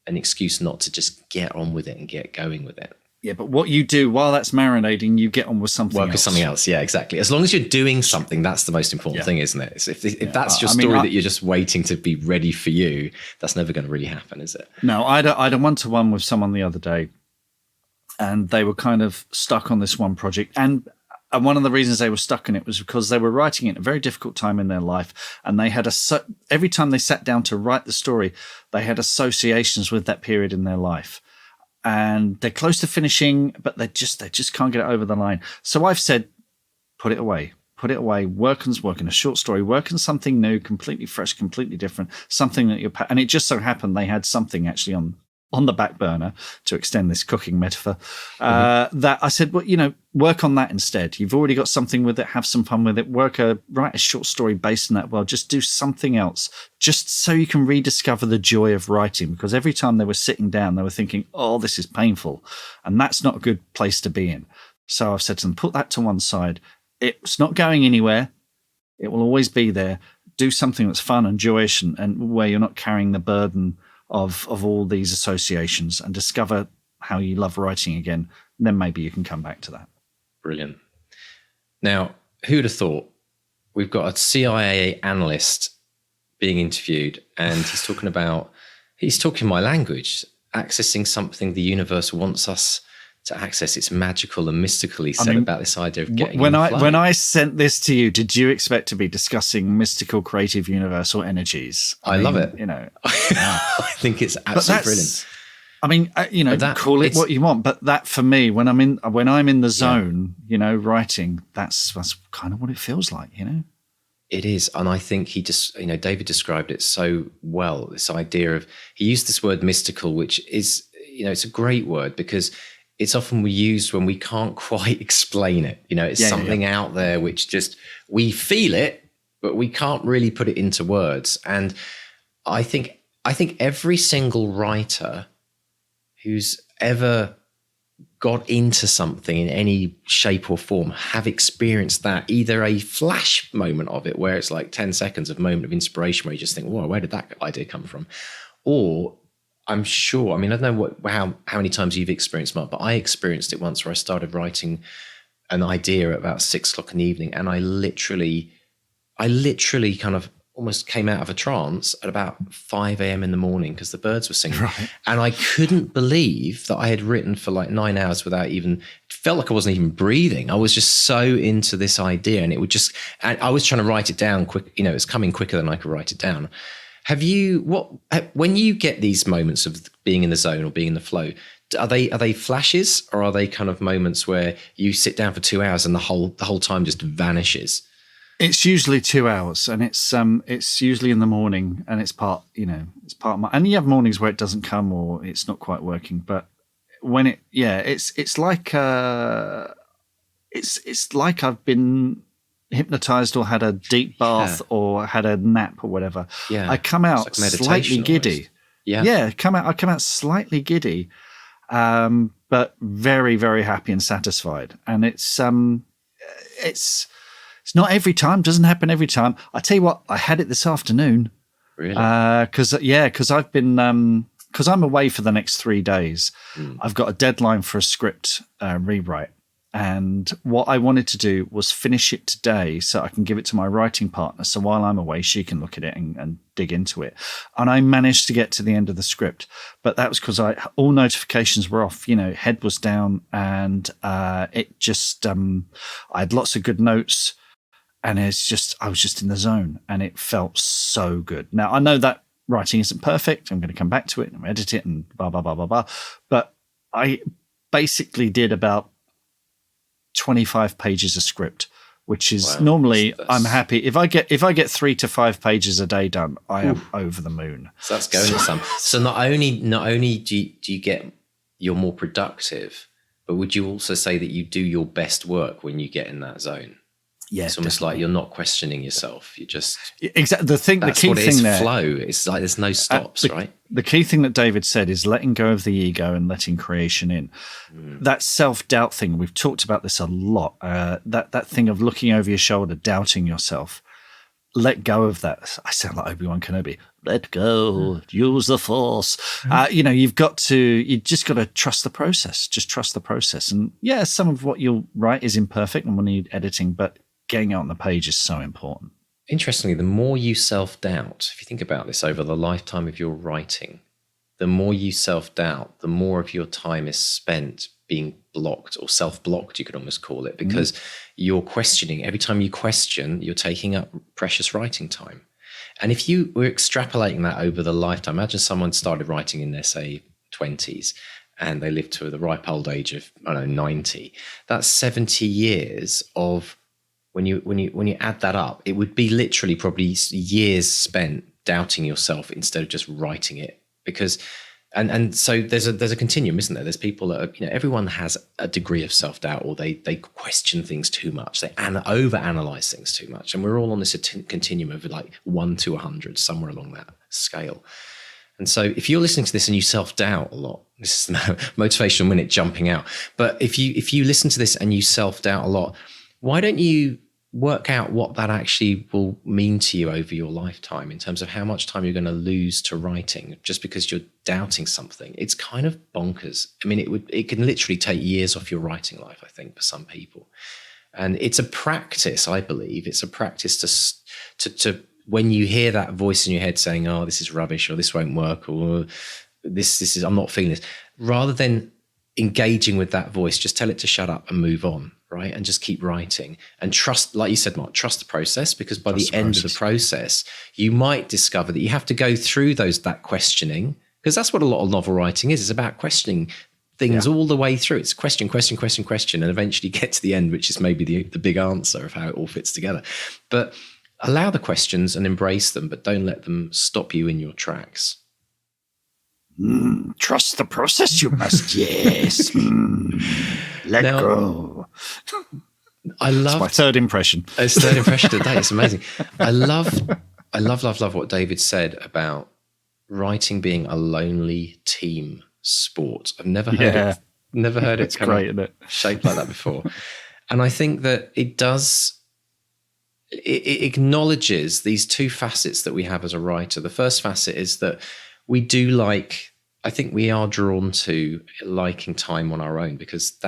Speaker 2: excuse not to just get on with it and get going with it.
Speaker 1: Yeah, but what you do while that's marinating, you get on with something else.
Speaker 2: Work with something else, yeah, exactly. As long as you're doing something, that's the most important thing, isn't it? So if that's your story that you're just waiting to be ready for you, that's never going to really happen, is it?
Speaker 1: No, I had a one-to-one with someone the other day, and they were kind of stuck on this one project. And one of the reasons they were stuck in it was because they were writing it at a very difficult time in their life. And they had every time they sat down to write the story, they had associations with that period in their life. And they're close to finishing, but they just can't get it over the line. So I've said, put it away, work on a short story, work on something new, completely fresh, completely different, something that and it just so happened they had something actually on the back burner, to extend this cooking metaphor, that I said, well, you know, work on that instead. You've already got something with it, have some fun with it, write a short story based on that. Well, just do something else, just so you can rediscover the joy of writing, because every time they were sitting down, they were thinking, oh, this is painful. And that's not a good place to be in. So I've said to them, put that to one side. It's not going anywhere. It will always be there. Do something that's fun and joyous, and where you're not carrying the burden of all these associations, and discover how you love writing again. Then maybe you can come back to that.
Speaker 2: Brilliant. Now, who'd have thought we've got a CIA analyst being interviewed, and he's talking my language, accessing something the universe wants us to access. It's magical and mystical. He said about this idea of getting
Speaker 1: when I sent this to you, did you expect to be discussing mystical, creative, universal energies?
Speaker 2: I love it.
Speaker 1: You know,
Speaker 2: I think it's absolutely brilliant.
Speaker 1: I mean, call it what you want, but that for me, when I'm in the zone, writing, that's kind of what it feels like,
Speaker 2: It is. And I think he just, David described it so well, this idea of, he used this word mystical, which is, it's a great word because it's often used when we can't quite explain it. It's something out there which just, we feel it, but we can't really put it into words. And I think every single writer who's ever got into something in any shape or form have experienced that, either a flash moment of it where it's like 10 seconds of moment of inspiration where you just think, whoa, where did that idea come from? Or I'm sure, I don't know how many times you've experienced, Mark, but I experienced it once where I started writing an idea at about 6 o'clock in the evening, and I literally kind of almost came out of a trance at about 5 a.m. in the morning because the birds were singing. Right. And I couldn't believe that I had written for like 9 hours without even, it felt like I wasn't even breathing. I was just so into this idea, and and I was trying to write it down quick, it's coming quicker than I could write it down. When you get these moments of being in the zone or being in the flow, are they flashes, or are they kind of moments where you sit down for 2 hours and the whole time just vanishes?
Speaker 1: It's usually 2 hours, and it's usually in the morning, and it's part of my. And you have mornings where it doesn't come or it's not quite working. But when it's like it's like I've been hypnotized or had a deep bath or had a nap or whatever. Yeah, I come out like slightly giddy. I come out slightly giddy, but very, very happy and satisfied. And it's not every time, doesn't happen every time. I tell you what, I had it this afternoon.
Speaker 2: Really?
Speaker 1: Because I've been, because I'm away for the next 3 days. I've got a deadline for a script rewrite. And what I wanted to do was finish it today so I can give it to my writing partner. So while I'm away, she can look at it and dig into it. And I managed to get to the end of the script. But that was because all notifications were off, head was down, and it just, I had lots of good notes. And I was just in the zone, and it felt so good. Now, I know that writing isn't perfect. I'm going to come back to it and edit it and blah, blah, blah, blah, blah. But I basically did about 25 pages of script, which is normally I'm happy. If I get 3 to 5 pages a day done, I am over the moon.
Speaker 2: So that's going to some. So not only do you get, you're more productive, but would you also say that you do your best work when you get in that zone?
Speaker 1: Yeah,
Speaker 2: it's almost like you're not questioning yourself. You just
Speaker 1: exactly the key thing there.
Speaker 2: Flow. It's like there's no stops, right?
Speaker 1: The key thing that David said is letting go of the ego and letting creation in. That self-doubt thing, we've talked about this a lot. That thing of looking over your shoulder, doubting yourself. Let go of that. I sound like Obi-Wan Kenobi. Let go. Use the Force. You just got to trust the process. Just trust the process. And yeah, some of what you'll write is imperfect and will need editing, but getting out on the page is so important.
Speaker 2: Interestingly, the more you self-doubt, if you think about this over the lifetime of your writing, the more you self-doubt, the more of your time is spent being blocked or self-blocked, you could almost call it, because you're questioning. Every time you question, you're taking up precious writing time. And if you were extrapolating that over the lifetime, imagine someone started writing in their, say, 20s, and they lived to the ripe old age of, 90. That's 70 years of, when you add that up, it would be literally probably years spent doubting yourself instead of just writing it. Because, and so there's a continuum, isn't there? There's people that are, everyone has a degree of self-doubt, or they question things too much, they overanalyze things too much, and we're all on this continuum of like 1 to 100, somewhere along that scale. And so if you're listening to this and you self-doubt a lot, this is the motivational minute jumping out. But if you listen to this and you self-doubt a lot, why don't you work out what that actually will mean to you over your lifetime in terms of how much time you're going to lose to writing just because you're doubting something? It's kind of bonkers. I mean, it can literally take years off your writing life, I think, for some people. And it's a practice, I believe. It's a practice to when you hear that voice in your head saying, oh, this is rubbish, or this won't work, or this is, I'm not feeling this, rather than engaging with that voice, just tell it to shut up and move on, right? And just keep writing and trust, like you said, Mark, trust the process, because by the end of the process, you might discover that you have to go through that questioning, Because that's what a lot of novel writing is. It's about questioning things all the way through. It's question, and eventually get to the end, which is maybe the big answer of how it all fits together. But allow the questions and embrace them, but don't let them stop you in your tracks.
Speaker 1: Trust the process, you must. Yes. Let go.
Speaker 2: I love
Speaker 1: it's my third impression.
Speaker 2: It's third impression today. It's amazing. I love what David said about writing being a lonely team sport. I've never heard it kind
Speaker 1: great,
Speaker 2: of
Speaker 1: isn't it?
Speaker 2: shaped like that before. And I think that it acknowledges these two facets that we have as a writer. The first facet is that we are drawn to liking time on our own, because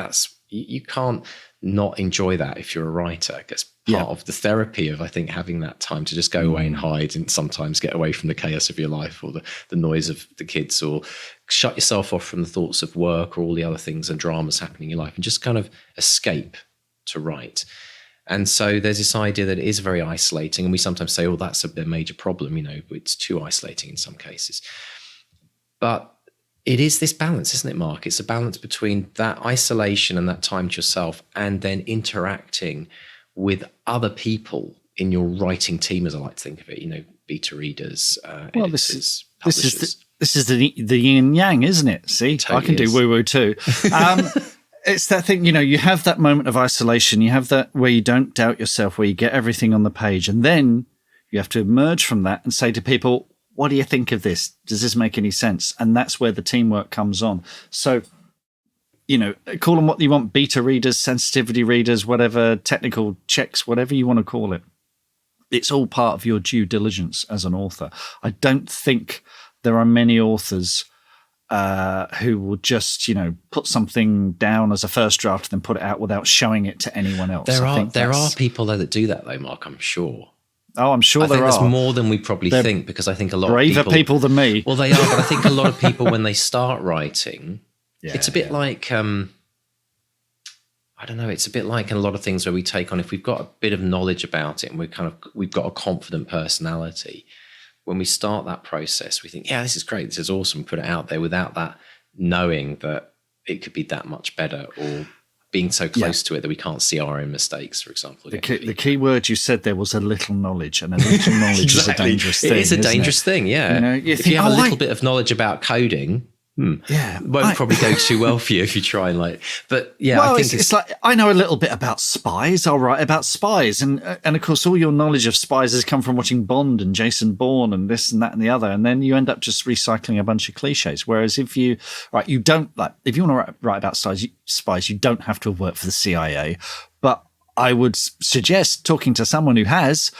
Speaker 2: you can't not enjoy that if you're a writer. It's part of the therapy of, I think, having that time to just go away and hide and sometimes get away from the chaos of your life or the noise of the kids, or shut yourself off from the thoughts of work or all the other things and dramas happening in your life, and just kind of escape to write. And so there's this idea that it is very isolating, and we sometimes say, that's a major problem, it's too isolating in some cases. But it is this balance, isn't it, Mark? It's a balance between that isolation and that time to yourself, and then interacting with other people in your writing team, as I like to think of it, beta readers, editors, publishers.
Speaker 1: This is the yin and yang, isn't it? See, totally I can do woo-woo too. It's that thing, you have that moment of isolation. You have that where you don't doubt yourself, where you get everything on the page. And then you have to emerge from that and say to people, what do you think of this? Does this make any sense? And that's where the teamwork comes on. So, call them what you want, beta readers, sensitivity readers, whatever, technical checks, whatever you want to call it. It's all part of your due diligence as an author. I don't think there are many authors who will just, put something down as a first draft and then put it out without showing it to anyone else.
Speaker 2: There are people though that do that though, Mark, I'm sure.
Speaker 1: Oh, I'm sure there are. I
Speaker 2: think there's more than we probably think, because I think a lot of
Speaker 1: braver people than me.
Speaker 2: Well, they are, but I think a lot of people, when they start writing, it's a bit like, I don't know, it's a bit like in a lot of things where we take on, if we've got a bit of knowledge about it and we've got a confident personality, when we start that process, we think, this is great, this is awesome, put it out there without that knowing that it could be that much better, or being so close to it that we can't see our own mistakes, for example.
Speaker 1: The key word you said there was a little knowledge, and a little knowledge is a dangerous thing.
Speaker 2: It is a dangerous thing, yeah. If you have a little bit of knowledge about coding, won't probably go too well for you if you try and but I think
Speaker 1: it's like, I know a little bit about spies. I'll write about spies, and of course all your knowledge of spies has come from watching Bond and Jason Bourne and this and that and the other, and then you end up just recycling a bunch of cliches. Whereas if you want to write about spies, you don't have to have worked for the CIA, but I would suggest talking to someone who has,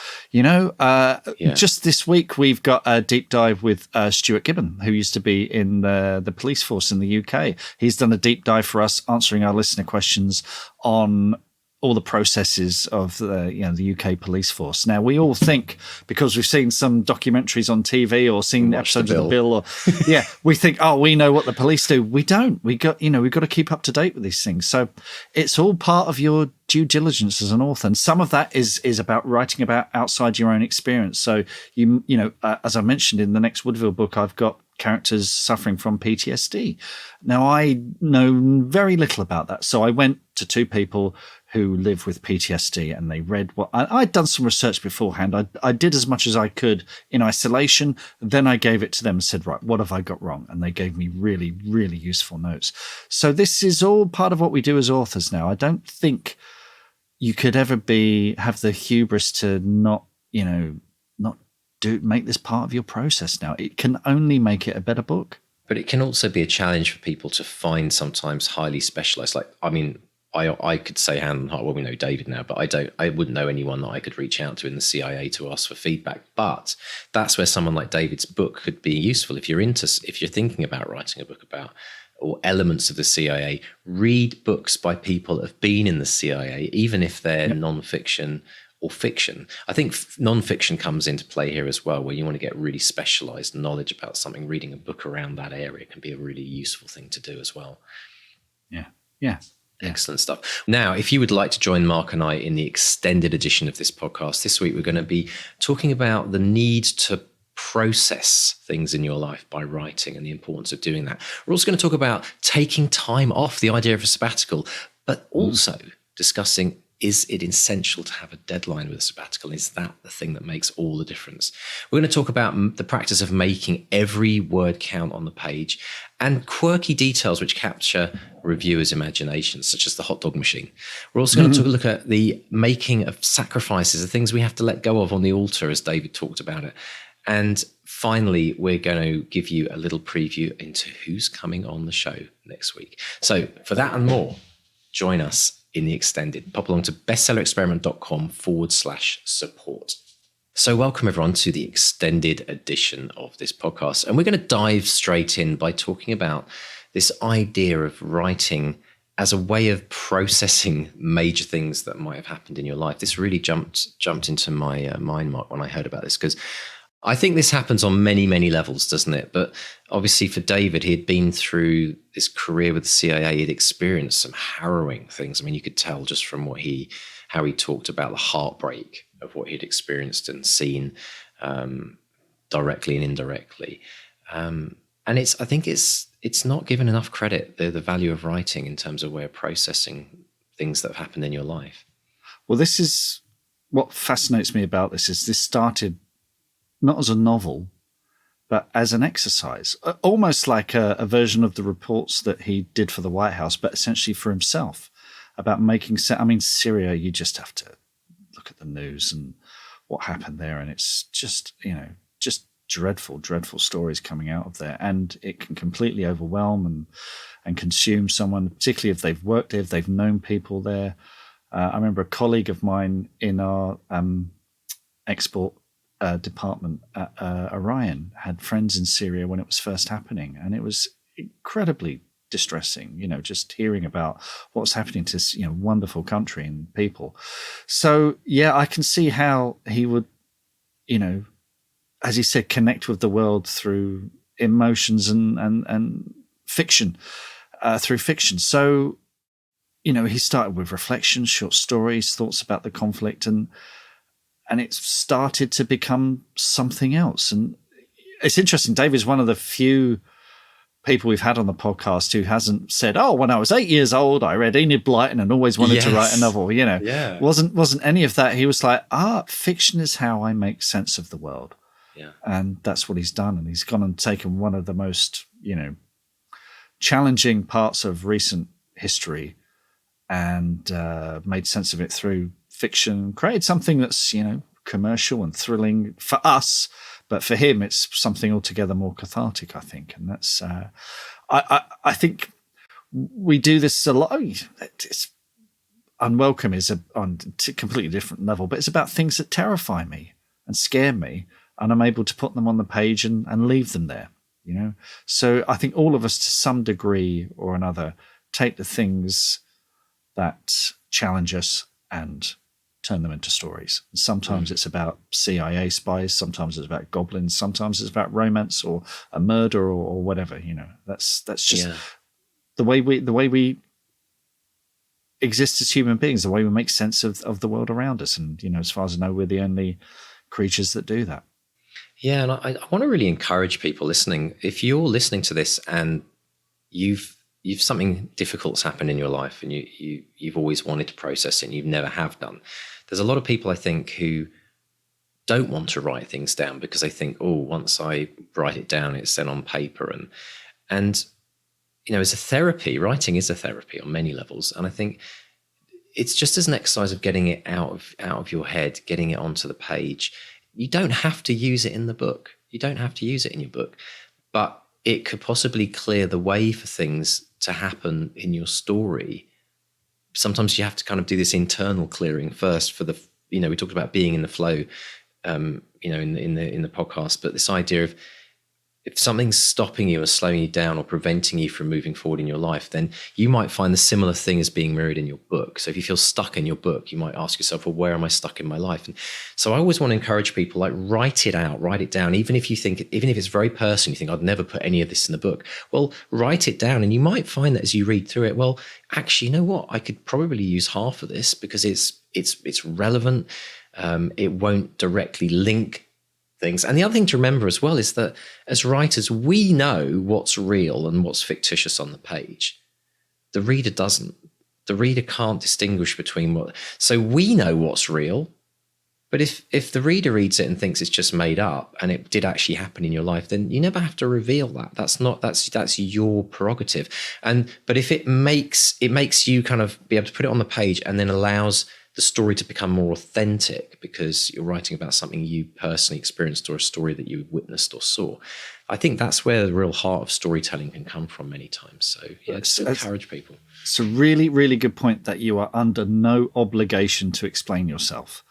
Speaker 1: just this week we've got a deep dive with Stuart Gibbon, who used to be in the police force in the UK. He's done a deep dive for us, answering our listener questions on all the processes of the UK police force. Now, we all think, because we've seen some documentaries on TV or seen episodes of The Bill, or we think, we know what the police do. We don't. We've got to keep up to date with these things. So it's all part of your due diligence as an author, and some of that is about writing about outside your own experience. So as I mentioned in the next Woodville book, I've got characters suffering from PTSD. Now, I know very little about that, so I went to two people who live with PTSD, and they read what I'd done some research beforehand. I did as much as I could in isolation. Then I gave it to them and said, right, what have I got wrong? And they gave me really, really useful notes. So this is all part of what we do as authors now. I don't think you could ever have the hubris to not make this part of your process now. It can only make it a better book.
Speaker 2: But it can also be a challenge for people to find sometimes highly specialized. I could say hand on heart, well, we know David now, but I wouldn't know anyone that I could reach out to in the CIA to ask for feedback. But that's where someone like David's book could be useful. If you're thinking about writing a book about or elements of the CIA, read books by people that have been in the CIA, even if they're non-fiction or fiction. I think non-fiction comes into play here as well, where you want to get really specialized knowledge about something. Reading a book around that area can be a really useful thing to do as well.
Speaker 1: Yeah.
Speaker 2: Excellent stuff. Now, if you would like to join Mark and I in the extended edition of this podcast, this week we're going to be talking about the need to process things in your life by writing and the importance of doing that. We're also going to talk about taking time off, the idea of a sabbatical, but also discussing, is it essential to have a deadline with a sabbatical? Is that the thing that makes all the difference? We're going to talk about the practice of making every word count on the page and quirky details which capture reviewers' imaginations, such as the hot dog machine. We're also going to look at the making of sacrifices, the things we have to let go of on the altar, as David talked about it. And finally, we're going to give you a little preview into who's coming on the show next week. So for that and more, join us in the extended. Pop along to bestsellerexperiment.com/support. So welcome everyone to the extended edition of this podcast. And we're going to dive straight in by talking about this idea of writing as a way of processing major things that might have happened in your life. This really jumped into my mind, Mark, when I heard about this, because I think this happens on many, many levels, doesn't it? But obviously for David, he had been through this career with the CIA. He'd experienced some harrowing things. I mean, you could tell just from how he talked about the heartbreak of what he'd experienced and seen directly and indirectly. And I think it's not given enough credit, the value of writing in terms of way of processing things that have happened in your life.
Speaker 1: Well, this is what fascinates me about this. Is this started not as a novel, but as an exercise, almost like a version of the reports that he did for the White House, but essentially for himself, about making sense. I mean, Syria, you just have to look at the news and what happened there, and it's just, just dreadful, dreadful stories coming out of there, and it can completely overwhelm and consume someone, particularly if they've worked there, if they've known people there. I remember a colleague of mine in our export department at Orion had friends in Syria when it was first happening, and it was incredibly distressing, just hearing about what's happening to this, wonderful country and people. So yeah, I can see how he would, as he said, connect with the world through emotions and fiction, through fiction. So, he started with reflections, short stories, thoughts about the conflict, and it started to become something else. And it's interesting. David's one of the few people we've had on the podcast who hasn't said, "Oh, when I was 8 years old, I read Enid Blyton and always wanted to write a novel."
Speaker 2: Yeah.
Speaker 1: Wasn't any of that. He was like, fiction is how I make sense of the world.
Speaker 2: Yeah.
Speaker 1: And that's what he's done. And he's gone and taken one of the most, challenging parts of recent history and made sense of it through fiction, created something that's, commercial and thrilling for us, but for him, it's something altogether more cathartic, I think. And that's, I think we do this a lot. It's Unwelcome is on a completely different level, but it's about things that terrify me and scare me, and I'm able to put them on the page and leave them there, So I think all of us, to some degree or another, take the things that challenge us and turn them into stories. Sometimes it's about CIA spies, sometimes it's about goblins, sometimes it's about romance or a murder or whatever. That's just the way we exist as human beings, the way we make sense of the world around us. And as far as I know, we're the only creatures that do that.
Speaker 2: Yeah, and I want to really encourage people listening. If you're listening to this and you've something difficult's happened in your life and you've always wanted to process it and you've never have done, there's a lot of people, I think, who don't want to write things down because they think, once I write it down, it's then on paper. And as a therapy, writing is a therapy on many levels. And I think it's just as an exercise of getting it out of your head, getting it onto the page. You don't have to use it in the book. You don't have to use it in your book, but it could possibly clear the way for things to happen in your story. Sometimes you have to kind of do this internal clearing first for the, we talked about being in the flow, in the podcast, but this idea of if something's stopping you or slowing you down or preventing you from moving forward in your life, then you might find the similar thing as being mirrored in your book. So if you feel stuck in your book, you might ask yourself, well, where am I stuck in my life? And so I always want to encourage people, write it out, write it down. Even if it's very personal, you think I'd never put any of this in the book. Well, write it down. And you might find that as you read through it, well, actually, you know what? I could probably use half of this because it's relevant. It won't directly link things. And the other thing to remember as well is that as writers, we know what's real and what's fictitious on the page. The reader doesn't. The reader can't distinguish between what. So we know what's real. But if the reader reads it and thinks it's just made up and it did actually happen in your life, then you never have to reveal that. That's your prerogative. But if it makes you kind of be able to put it on the page and then allows the story to become more authentic because you're writing about something you personally experienced or a story that you witnessed or saw, I think that's where the real heart of storytelling can come from many times. So yeah, just encourage people.
Speaker 1: It's a really, really good point that you are under no obligation to explain yourself.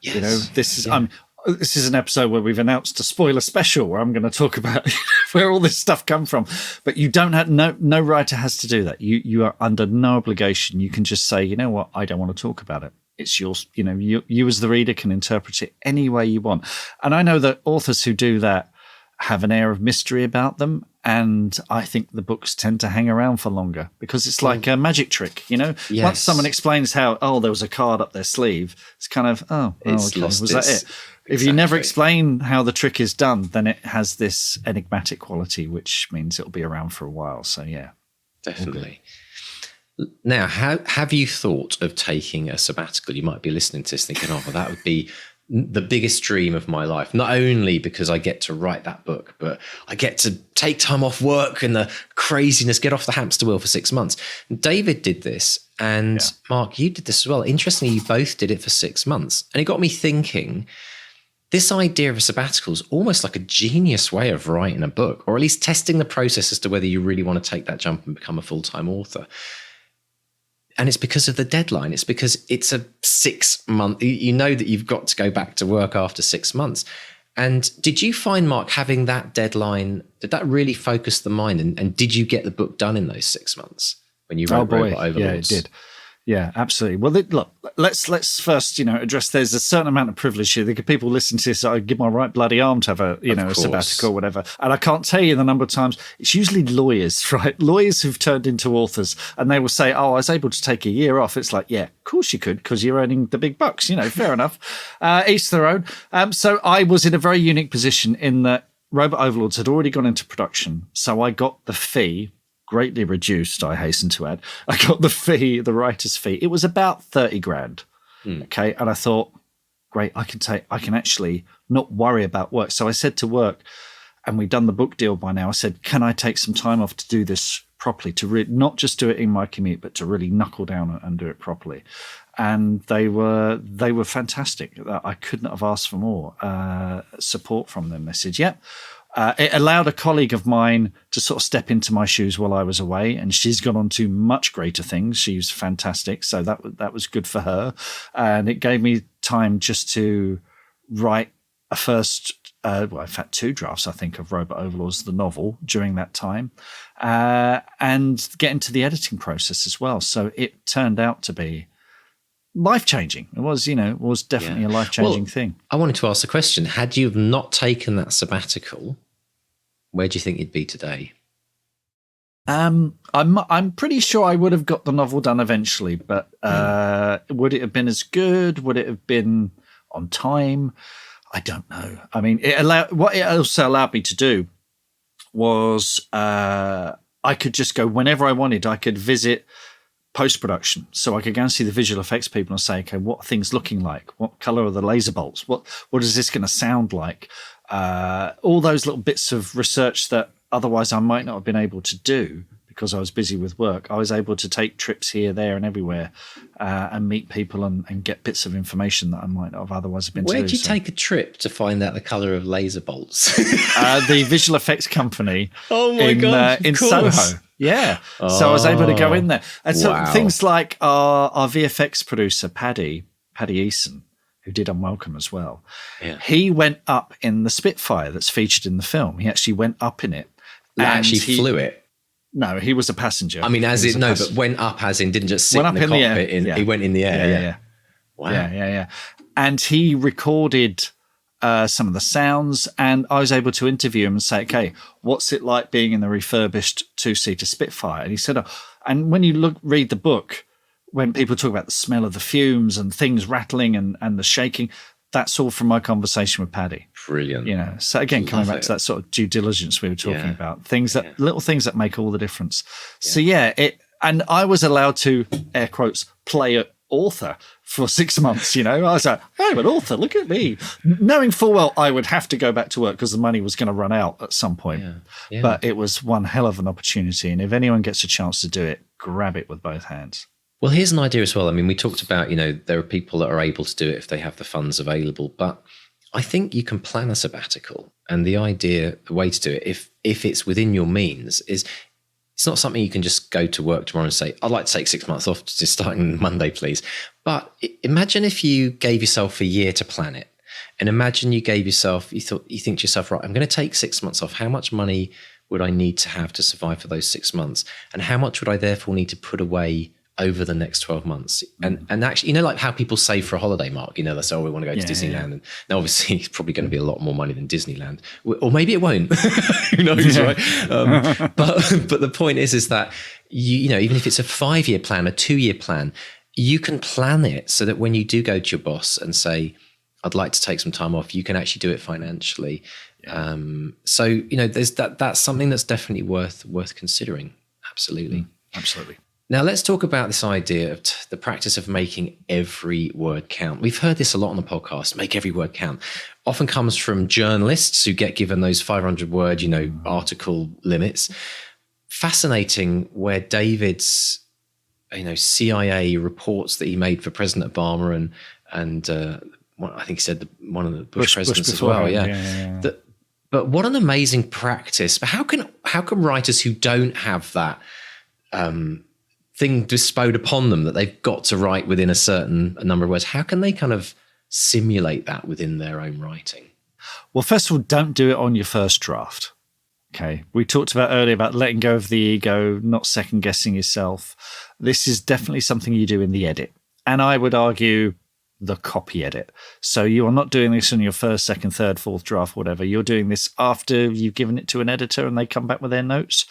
Speaker 1: Yes. You know, this is an episode where we've announced a spoiler special where I'm going to talk about where all this stuff come from. But you don't have no writer has to do that. You are under no obligation. You can just say, you know what, I don't want to talk about it. It's yours. You know, you as the reader can interpret it any way you want. And I know that authors who do that have an air of mystery about them. And I think the books tend to hang around for longer because it's like a magic trick, you know? Yes. Once someone explains how, there was a card up their sleeve, it's kind of, okay, was that it? If you never explain how the trick is done, then it has this enigmatic quality, which means it'll be around for a while. So, yeah.
Speaker 2: Definitely. Now, have you thought of taking a sabbatical? You might be listening to this thinking, that would be the biggest dream of my life, not only because I get to write that book, but I get to take time off work and the craziness, get off the hamster wheel for 6 months. David did this, and Mark, you did this as well. Interestingly, you both did it for 6 months. And it got me thinking, this idea of a sabbatical is almost like a genius way of writing a book, or at least testing the process as to whether you really want to take that jump and become a full-time author. And it's because of the deadline. It's because it's a 6 month, you know that you've got to go back to work after 6 months. And did you find, Mark, having that deadline, did that really focus the mind? And did you get the book done in those 6 months when you wrote Robot Overlords?
Speaker 1: Yeah, it did. Yeah, absolutely. Well, look, let's first, address there's a certain amount of privilege here. People listen to this, I give my right bloody arm to have a sabbatical or whatever. And I can't tell you the number of times, it's usually lawyers, right? Lawyers who've turned into authors and they will say, I was able to take a year off. It's like, yeah, of course you could because you're earning the big bucks, fair enough. Each their own. So I was in a very unique position in that Robot Overlords had already gone into production. So I got the fee, greatly reduced, I hasten to add. I got the fee, the writer's fee. It was about 30 grand. Okay. And I thought, great, I can actually not worry about work. So I said to work, and we'd done the book deal by now, I said, can I take some time off to do this properly, to not just do it in my commute, but to really knuckle down and do it properly. And they were fantastic. I couldn't have asked for more support from them. They said, yep. It allowed a colleague of mine to sort of step into my shoes while I was away, and she's gone on to much greater things. She's fantastic, so that was good for her, and it gave me time just to write a first, in fact, 2 drafts, I think, of Robot Overlords, the novel, during that time, and get into the editing process as well. So it turned out to be life-changing. It was definitely a life-changing thing.
Speaker 2: I wanted to ask a question. Had you not taken that sabbatical, where do you think you'd be today?
Speaker 1: I'm pretty sure I would have got the novel done eventually, but would it have been as good? Would it have been on time? I don't know. I mean, what it also allowed me to do was I could just go whenever I wanted. I could visit post-production, so I could go and see the visual effects people and say, okay, what are things looking like? What color are the laser bolts? What is this going to sound like? All those little bits of research that otherwise I might not have been able to do because I was busy with work. I was able to take trips here, there, and everywhere and meet people and get bits of information that I might not have otherwise been to do.
Speaker 2: Where did you take a trip to find out the color of laser bolts?
Speaker 1: The visual effects company in
Speaker 2: Soho.
Speaker 1: Yeah. So I was able to go in there. And so things like our VFX producer, Paddy Eason, who did Unwelcome as well. Yeah. He went up in the Spitfire that's featured in the film. He actually went up in it.
Speaker 2: He flew it?
Speaker 1: No, he was a passenger.
Speaker 2: I mean, but went up as in didn't just sit in the cockpit. He went in the air.
Speaker 1: Yeah. Wow. Yeah. And he recorded some of the sounds, and I was able to interview him and say, okay, what's it like being in the refurbished 2-seater Spitfire? And he said, and when you read the book, when people talk about the smell of the fumes and things rattling and the shaking, That's all from my conversation with Paddy.
Speaker 2: Brilliant.
Speaker 1: You know, so again, coming back to that sort of due diligence we were talking about, little things that make all the difference. So and I was allowed to, air quotes, play author for 6 months. You know, I was like, I'm an author, look at me, knowing full well I would have to go back to work because the money was going to run out at some point. But it was one hell of an opportunity, and if anyone gets a chance to do it, grab it with both hands.
Speaker 2: Well, here's an idea as well. I mean, we talked about, you know, there are people that are able to do it if they have the funds available, but I think you can plan a sabbatical, and the way to do it, if it's within your means, is it's not something you can just go to work tomorrow and say, I'd like to take 6 months off, just starting Monday, please. But imagine if you gave yourself a year to plan it, and imagine you think to yourself, right, I'm going to take 6 months off. How much money would I need to have to survive for those 6 months? And how much would I therefore need to put away over the next 12 months? And actually, you know, like how people save for a holiday, Mark, you know, they say, oh, we want to go to Disneyland. And now obviously it's probably going to be a lot more money than Disneyland, or maybe it won't. Who knows, right? But the point is that, you know, even if it's a 5-year plan, a 2-year plan, you can plan it so that when you do go to your boss and say, I'd like to take some time off, you can actually do it financially. So, you know, there's that's something that's definitely worth considering. Absolutely.
Speaker 1: Absolutely.
Speaker 2: Now, let's talk about this idea of the practice of making every word count. We've heard this a lot on the podcast, make every word count. Often comes from journalists who get given those 500-word, you know, article limits. Fascinating where David's, you know, CIA reports that he made for President Obama and I think he said one of the Bush presidents as well. But what an amazing practice. But how can writers who don't have that thing bestowed upon them that they've got to write within a certain number of words, how can they kind of simulate that within their own writing?
Speaker 1: Well, first of all, don't do it on your first draft. Okay. We talked about earlier about letting go of the ego, not second guessing yourself. This is definitely something you do in the edit. And I would argue the copy edit. So you are not doing this on your first, second, third, fourth draft, whatever. You're doing this after you've given it to an editor and they come back with their notes.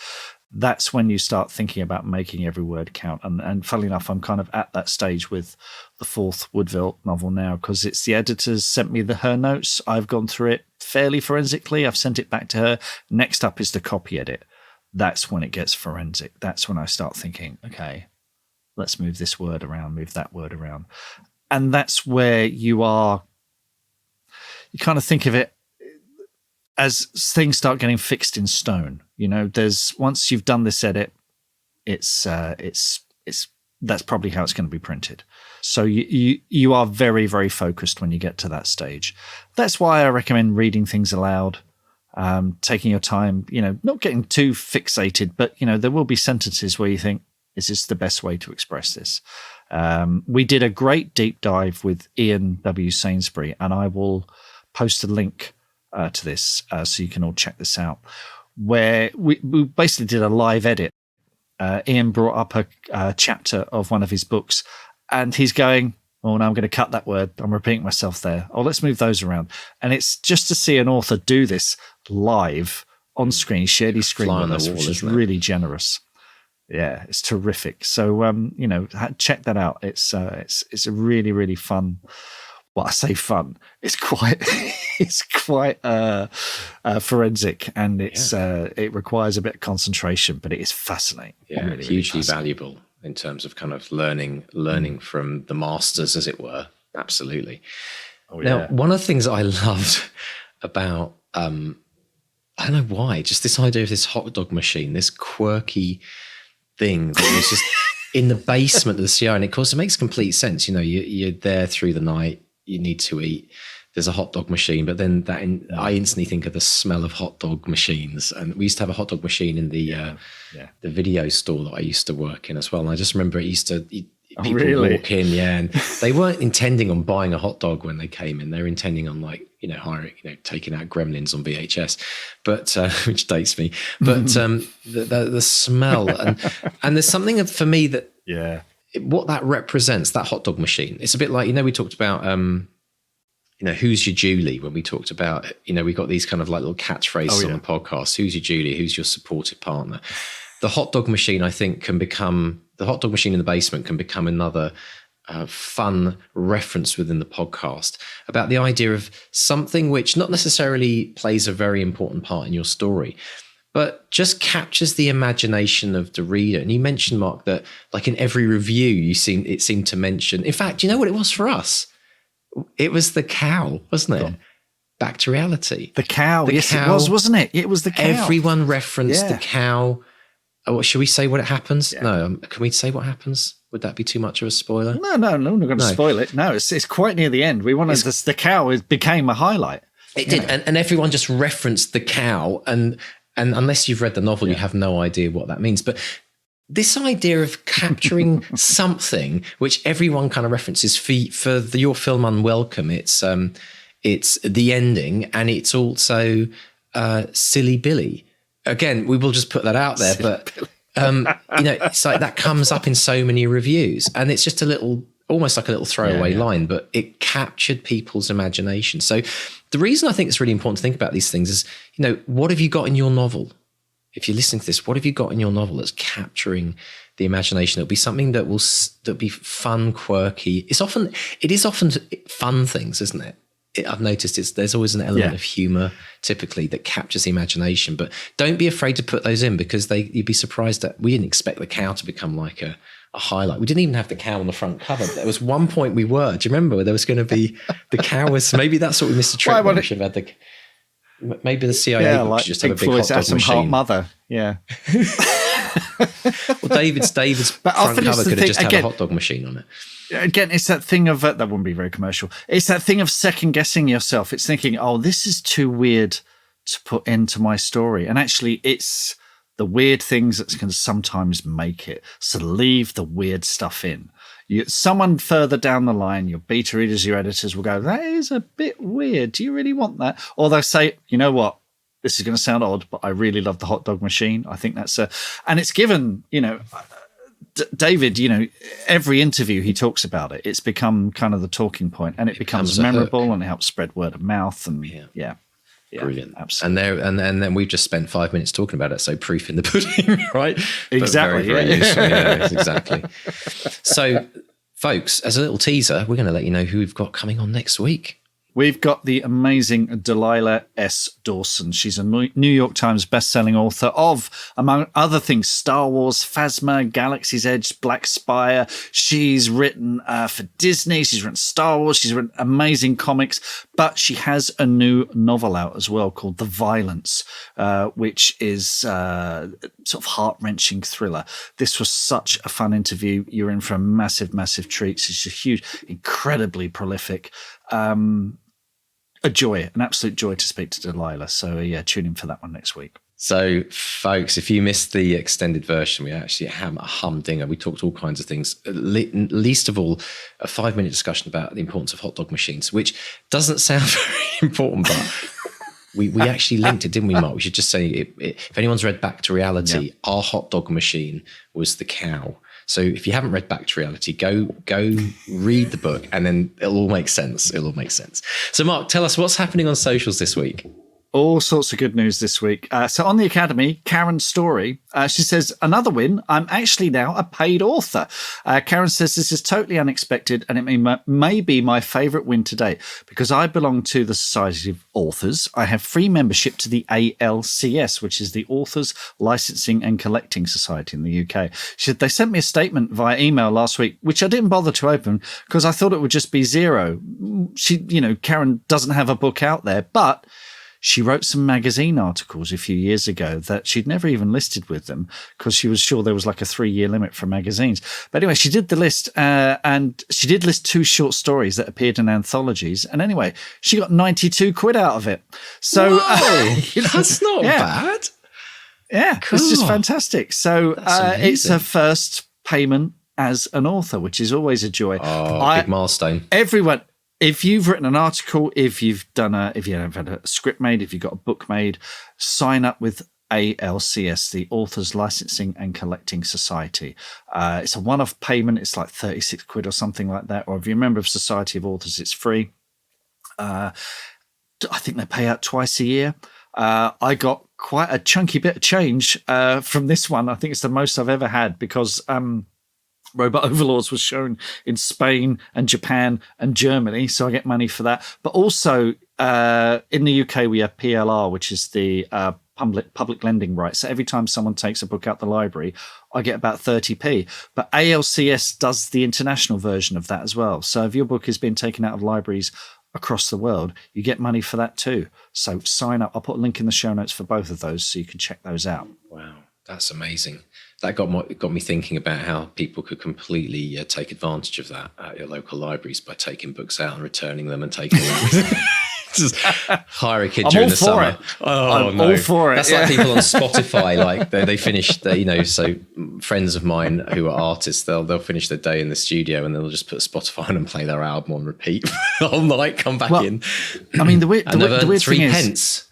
Speaker 1: That's when you start thinking about making every word count. And funnily enough, I'm kind of at that stage with the 4th Woodville novel now, because it's the editors sent me her notes. I've gone through it fairly forensically. I've sent it back to her. Next up is the copy edit. That's when it gets forensic. That's when I start thinking, okay, let's move this word around, move that word around. And that's where you kind of think of it as things start getting fixed in stone. You know, once you've done this edit, it's that's probably how it's going to be printed. So you are very, very focused when you get to that stage. That's why I recommend reading things aloud, taking your time, you know, not getting too fixated, but, you know, there will be sentences where you think, is this the best way to express this? We did a great deep dive with Ian W. Sainsbury, and I will post a link to this so you can all check this out, where we basically did a live edit. Ian brought up a chapter of one of his books, and he's going, oh, now I'm going to cut that word. I'm repeating myself there. Oh, let's move those around. And it's just to see an author do this live on screen, shared his screen with us, which is really generous. Yeah, it's terrific. So, you know, check that out. It's a really, really fun. Well, I say fun. It's quite forensic, and it requires a bit of concentration, but it is fascinating.
Speaker 2: Yeah, really, hugely valuable in terms of kind of learning from the masters, as it were. Absolutely. Oh, yeah. Now, one of the things I loved about I don't know why, just this idea of this hot dog machine, this quirky thing that was just in the basement of the Sierra, and of course it makes complete sense. You know, you're there through the night. You need to eat. There's a hot dog machine, but then I instantly think of the smell of hot dog machines. And we used to have a hot dog machine in the video store that I used to work in as well. And I just remember people walk in, and they weren't intending on buying a hot dog when they came in. They were intending on taking out Gremlins on VHS, but which dates me. But the smell and there's something for me that what that represents, that hot dog machine. It's a bit like, you know, we talked about, who's your Julie when we talked about, you know, we got these kind of like little catchphrases on the podcast. Who's your Julie? Who's your supportive partner? The hot dog machine, I think, the hot dog machine in the basement can become another fun reference within the podcast about the idea of something which not necessarily plays a very important part in your story, but just captures the imagination of the reader. And you mentioned, Mark, that like in every review, it seemed to mention. In fact, you know what it was for us? It was the cow, wasn't it? Back to reality.
Speaker 1: The cow. Yes, it was, wasn't it? It was the cow.
Speaker 2: Everyone referenced the cow. Oh, should we say what it happens? Yeah. No. Can we say what happens? Would that be too much of a spoiler?
Speaker 1: No, we're not going to spoil it. No, it's quite near the end. We wanted the cow became a highlight.
Speaker 2: It did, and everyone just referenced the cow, and unless you've read the novel, you have no idea what that means. But this idea of capturing something which everyone kind of references for your film Unwelcome, it's the ending, and it's also Silly Billy. Again, we will just put that out there, but it's like that comes up in so many reviews, and it's just almost like a little throwaway line, but it captured people's imagination. So the reason I think it's really important to think about these things is, what have you got in your novel? If you're listening to this, what have you got in your novel that's capturing the imagination? It'll be something that'll be fun, quirky. It is often fun things, isn't it? I've noticed there's always an element of humor typically that captures the imagination, but don't be afraid to put those in, because you'd be surprised that we didn't expect the cow to become like a highlight. We didn't even have the cow on the front cover. There was one point do you remember where there was going to be the cow was, maybe that's what we missed a trick. We should have had maybe the CIA
Speaker 1: like
Speaker 2: just have a big hot dog machine.
Speaker 1: Mother. Yeah.
Speaker 2: Well, David's front cover could have just had a hot dog machine on it.
Speaker 1: Again, it's that thing of that wouldn't be very commercial. It's that thing of second guessing yourself. It's thinking, oh, this is too weird to put into my story. And actually, it's the weird things that can sometimes make it. So leave the weird stuff in. Someone further down the line, your beta readers, your editors will go, that is a bit weird. Do you really want that? Or they'll say, you know what? This is going to sound odd, but I really love the hot dog machine. I think that's and it's given, David, every interview he talks about it. It's become kind of the talking point, and it becomes memorable, and it helps spread word of mouth. And yeah.
Speaker 2: Brilliant,
Speaker 1: absolutely.
Speaker 2: And then we've just spent 5 minutes talking about it. So proof in the pudding, right?
Speaker 1: Exactly.
Speaker 2: Very, very useful. Yeah, exactly. So, folks, as a little teaser, we're going to let you know who we've got coming on next week.
Speaker 1: We've got the amazing Delilah S. Dawson. She's a New York Times bestselling author of, among other things, Star Wars, Phasma, Galaxy's Edge, Black Spire. She's written for Disney. She's written Star Wars. She's written amazing comics. But she has a new novel out as well called The Violence, which is sort of heart-wrenching thriller. This was such a fun interview. You're in for a massive, massive treat. She's a huge, incredibly prolific. An absolute joy to speak to Delilah. So tune in for that one next week.
Speaker 2: So, folks, if you missed the extended version, we actually have a humdinger. We talked all kinds of things, least of all, a 5-minute discussion about the importance of hot dog machines, which doesn't sound very important, but we actually linked it, didn't we, Mark? We should just say, if anyone's read Back to Reality, our hot dog machine was the cow. So if you haven't read Back to Reality, go read the book, and then it'll all make sense. So, Mark, tell us what's happening on socials this week.
Speaker 1: All sorts of good news this week. So on the Academy, Karen's story, she says, another win. I'm actually now a paid author. Karen says this is totally unexpected, and it may be my favourite win to date because I belong to the Society of Authors. I have free membership to the ALCS, which is the Authors Licensing and Collecting Society in the UK. She said they sent me a statement via email last week, which I didn't bother to open because I thought it would just be zero. Karen doesn't have a book out there, but she wrote some magazine articles a few years ago that she'd never even listed with them because she was sure there was like a 3-year limit for magazines. But anyway, she did the list and she did list 2 short stories that appeared in anthologies. And anyway, she got 92 quid out of it. So
Speaker 2: that's not bad.
Speaker 1: Yeah, cool. It's just fantastic. So it's her first payment as an author, which is always a joy.
Speaker 2: Big milestone.
Speaker 1: Everyone. If you've written an article, if you've had a script made, if you've got a book made, sign up with ALCS, the Authors Licensing and Collecting Society. It's a one-off payment. It's like 36 quid or something like that. Or if you're a member of Society of Authors, it's free. I think they pay out twice a year. I got quite a chunky bit of change from this one. I think it's the most I've ever had because Robot Overlords was shown in Spain and Japan and Germany, so I get money for that. But also in the UK, we have PLR, which is the public lending rights. So every time someone takes a book out the library, I get about 30p. But ALCS does the international version of that as well. So if your book is being taken out of libraries across the world, you get money for that too. So sign up. I'll put a link in the show notes for both of those so you can check those out.
Speaker 2: Wow, that's amazing. That got me thinking about how people could completely take advantage of that at your local libraries by taking books out and returning them and taking them. Just hire a kid during the summer.
Speaker 1: I'm all for it.
Speaker 2: That's like people on Spotify, like they finish, so friends of mine who are artists, they'll finish their day in the studio and they'll just put Spotify on and play their album on repeat all night, come back in.
Speaker 1: I mean, the weird thing is,
Speaker 2: pence.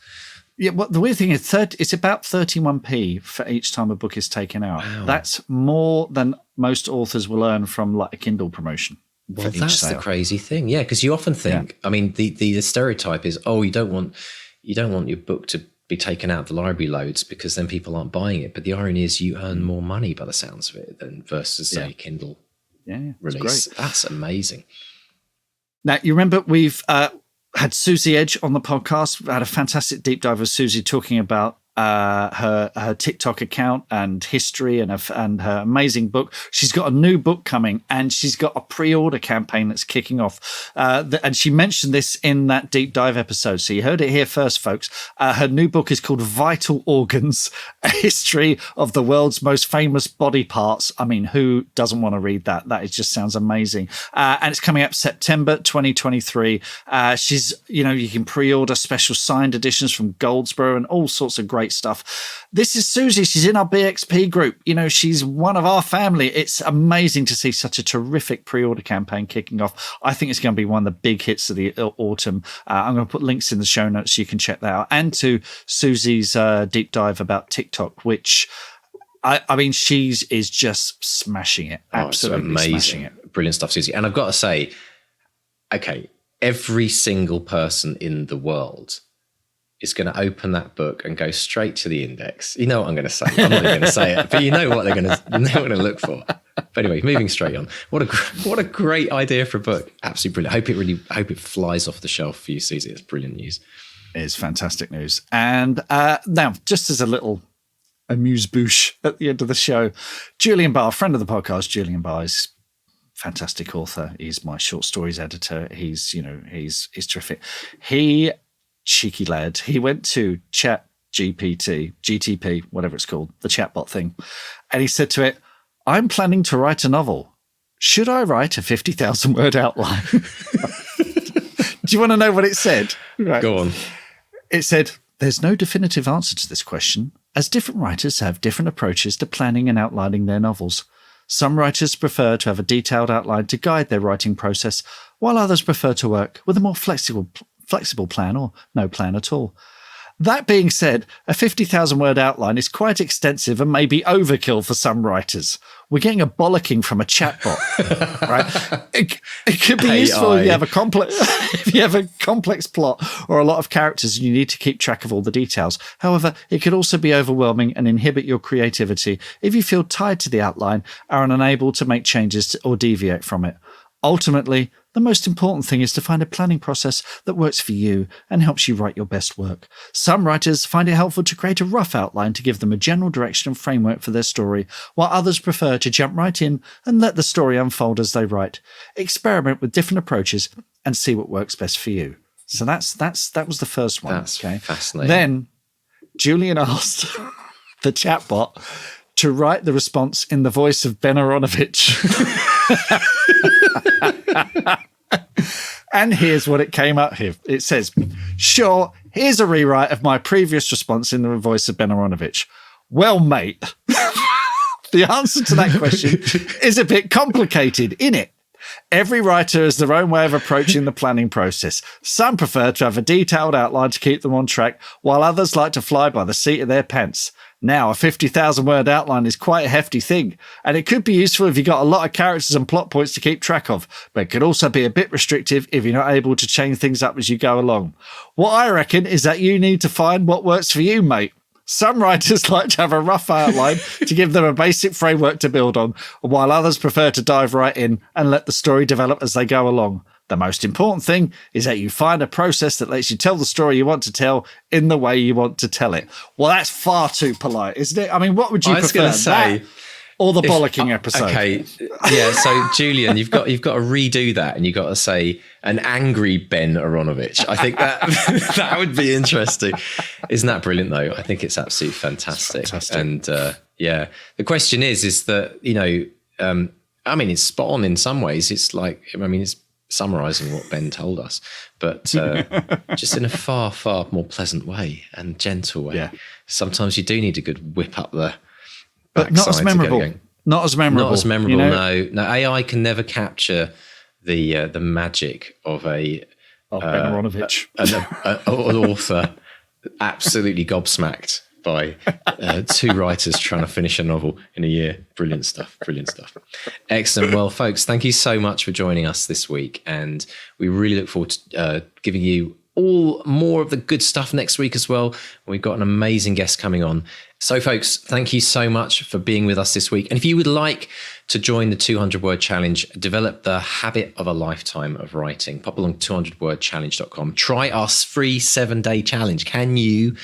Speaker 1: Yeah, well, the weird thing is, it's about 31p for each time a book is taken out.
Speaker 2: Wow.
Speaker 1: That's more than most authors will earn from like a Kindle promotion.
Speaker 2: Well, that's the crazy thing, yeah, because you often think, I mean, the stereotype is, you don't want your book to be taken out of the library loads because then people aren't buying it. But the irony is, you earn more money by the sounds of it than versus a Kindle release.
Speaker 1: Great.
Speaker 2: That's amazing.
Speaker 1: Now, you remember we've had Susie Edge on the podcast. We had a fantastic deep dive with Susie talking about her TikTok account and history and her amazing book. She's got a new book coming and she's got a pre-order campaign that's kicking off. And she mentioned this in that deep dive episode. So you heard it here first, folks. Her new book is called Vital Organs, a history of the world's most famous body parts. I mean, who doesn't want to read that? That just sounds amazing. And it's coming up September 2023. You can pre-order special signed editions from Goldsboro and all sorts of great stuff. This is Susie. She's in our BXP group. She's one of our family. It's amazing to see such a terrific pre-order campaign kicking off. I think it's going to be one of the big hits of the autumn. I'm going to put links in the show notes so you can check that out. And to Susie's deep dive about TikTok, which I mean, she is just smashing it. Absolutely smashing it.
Speaker 2: Brilliant stuff, Susie. And I've got to say, okay, every single person in the world is going to open that book and go straight to the index. You know what I'm going to say. I'm not going to say it, but you know what they're going to look for. But anyway, moving straight on. What a great idea for a book. Absolutely brilliant. Hope it flies off the shelf for you, Susie. It's brilliant news.
Speaker 1: It is fantastic news. And now, just as a little amuse-bouche at the end of the show, Julian Barr, friend of the podcast, Julian Barr is fantastic author. He's my short stories editor. He's terrific. Cheeky lad. He went to GTP, whatever it's called, the chatbot thing. And he said to it, I'm planning to write a novel. Should I write a 50,000 word outline? Do you want to know what it said? Right.
Speaker 2: Go on.
Speaker 1: It said, there's no definitive answer to this question, as different writers have different approaches to planning and outlining their novels. Some writers prefer to have a detailed outline to guide their writing process, while others prefer to work with a more flexible plan or no plan at all. That being said, a 50,000 word outline is quite extensive and maybe overkill for some writers. We're getting a bollocking from a chatbot, right? It could be useful if you have a complex plot or a lot of characters and you need to keep track of all the details. However, it could also be overwhelming and inhibit your creativity if you feel tied to the outline, are unable to make changes or deviate from it. Ultimately, the most important thing is to find a planning process that works for you and helps you write your best work. Some writers find it helpful to create a rough outline to give them a general direction and framework for their story, while others prefer to jump right in and let the story unfold as they write. Experiment with different approaches and see what works best for you. So that was the first one.
Speaker 2: That's
Speaker 1: okay.
Speaker 2: Fascinating.
Speaker 1: Then Julian asked the chatbot to write the response in the voice of Ben Aronovich. And here's what it came up here. It says, sure, here's a rewrite of my previous response in the voice of Ben Aronovich. Well, mate, the answer to that question is a bit complicated, innit? Every writer has their own way of approaching the planning process. Some prefer to have a detailed outline to keep them on track, while others like to fly by the seat of their pants. Now, a 50,000 word outline is quite a hefty thing, and it could be useful if you've got a lot of characters and plot points to keep track of, but it could also be a bit restrictive if you're not able to change things up as you go along. What I reckon is that you need to find what works for you, mate. Some writers like to have a rough outline to give them a basic framework to build on, while others prefer to dive right in and let the story develop as they go along. The most important thing is that you find a process that lets you tell the story you want to tell in the way you want to tell it. Well, that's far too polite, isn't it? I mean, what would you prefer?
Speaker 2: I was going to say,
Speaker 1: or the bollocking episode?
Speaker 2: Okay, yeah. So Julian, you've got to redo that, and you've got to say an angry Ben Aronovich. I think that that would be interesting. Isn't that brilliant though? I think it's absolutely fantastic. And yeah, the question is that I mean, it's spot on in some ways. It's like, I mean, it's summarising what Ben told us, but just in a far, far more pleasant way and gentle way.
Speaker 1: Yeah.
Speaker 2: Sometimes you do need a good whip up the.
Speaker 1: But not as memorable. Not as memorable.
Speaker 2: Not as memorable. No. AI can never capture the magic of Ben
Speaker 1: Aronovich,
Speaker 2: an author absolutely gobsmacked by two writers trying to finish a novel in a year. Brilliant stuff. Excellent. Well, folks, thank you so much for joining us this week, and we really look forward to giving you all more of the good stuff next week as well. We've got an amazing guest coming on. So folks, thank you so much for being with us this week. And if you would like to join the 200 word challenge, develop the habit of a lifetime of writing, pop along to 200wordchallenge.com. Try our free 7-day challenge. Can you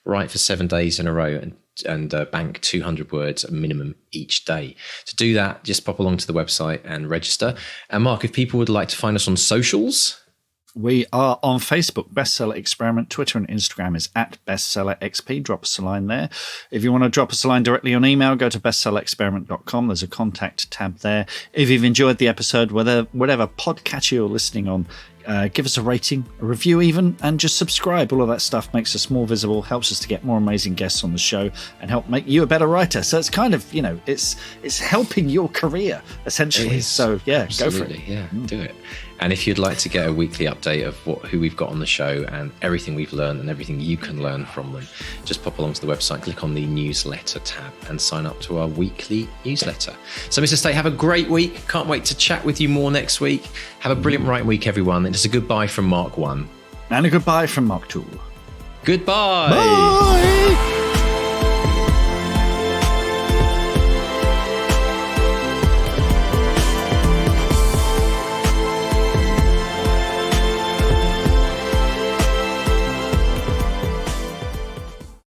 Speaker 2: write for 7 days in a row and bank 200 words minimum each day? To do that, just pop along to the website and register. And Mark, if people would like to find us on socials,
Speaker 1: we are on Facebook, Bestseller Experiment. Twitter and Instagram is @BestsellerXP. Drop us a line there. If you want to drop us a line directly on email, go to bestsellerexperiment.com. There's a contact tab there. If you've enjoyed the episode, whatever podcatcher you're listening on, give us a rating, a review even, and just subscribe. All of that stuff makes us more visible, helps us to get more amazing guests on the show, and help make you a better writer. So it's kind of, it's helping your career, essentially. So yeah,
Speaker 2: absolutely.
Speaker 1: Go for it.
Speaker 2: Yeah, do it. And if you'd like to get a weekly update of who we've got on the show and everything we've learned and everything you can learn from them, just pop along to the website, click on the newsletter tab and sign up to our weekly newsletter. So Mr. State, have a great week. Can't wait to chat with you more next week. Have a brilliant writing week, everyone. And just a goodbye from Mark 1.
Speaker 1: And a goodbye from Mark 2.
Speaker 2: Goodbye.
Speaker 1: Bye.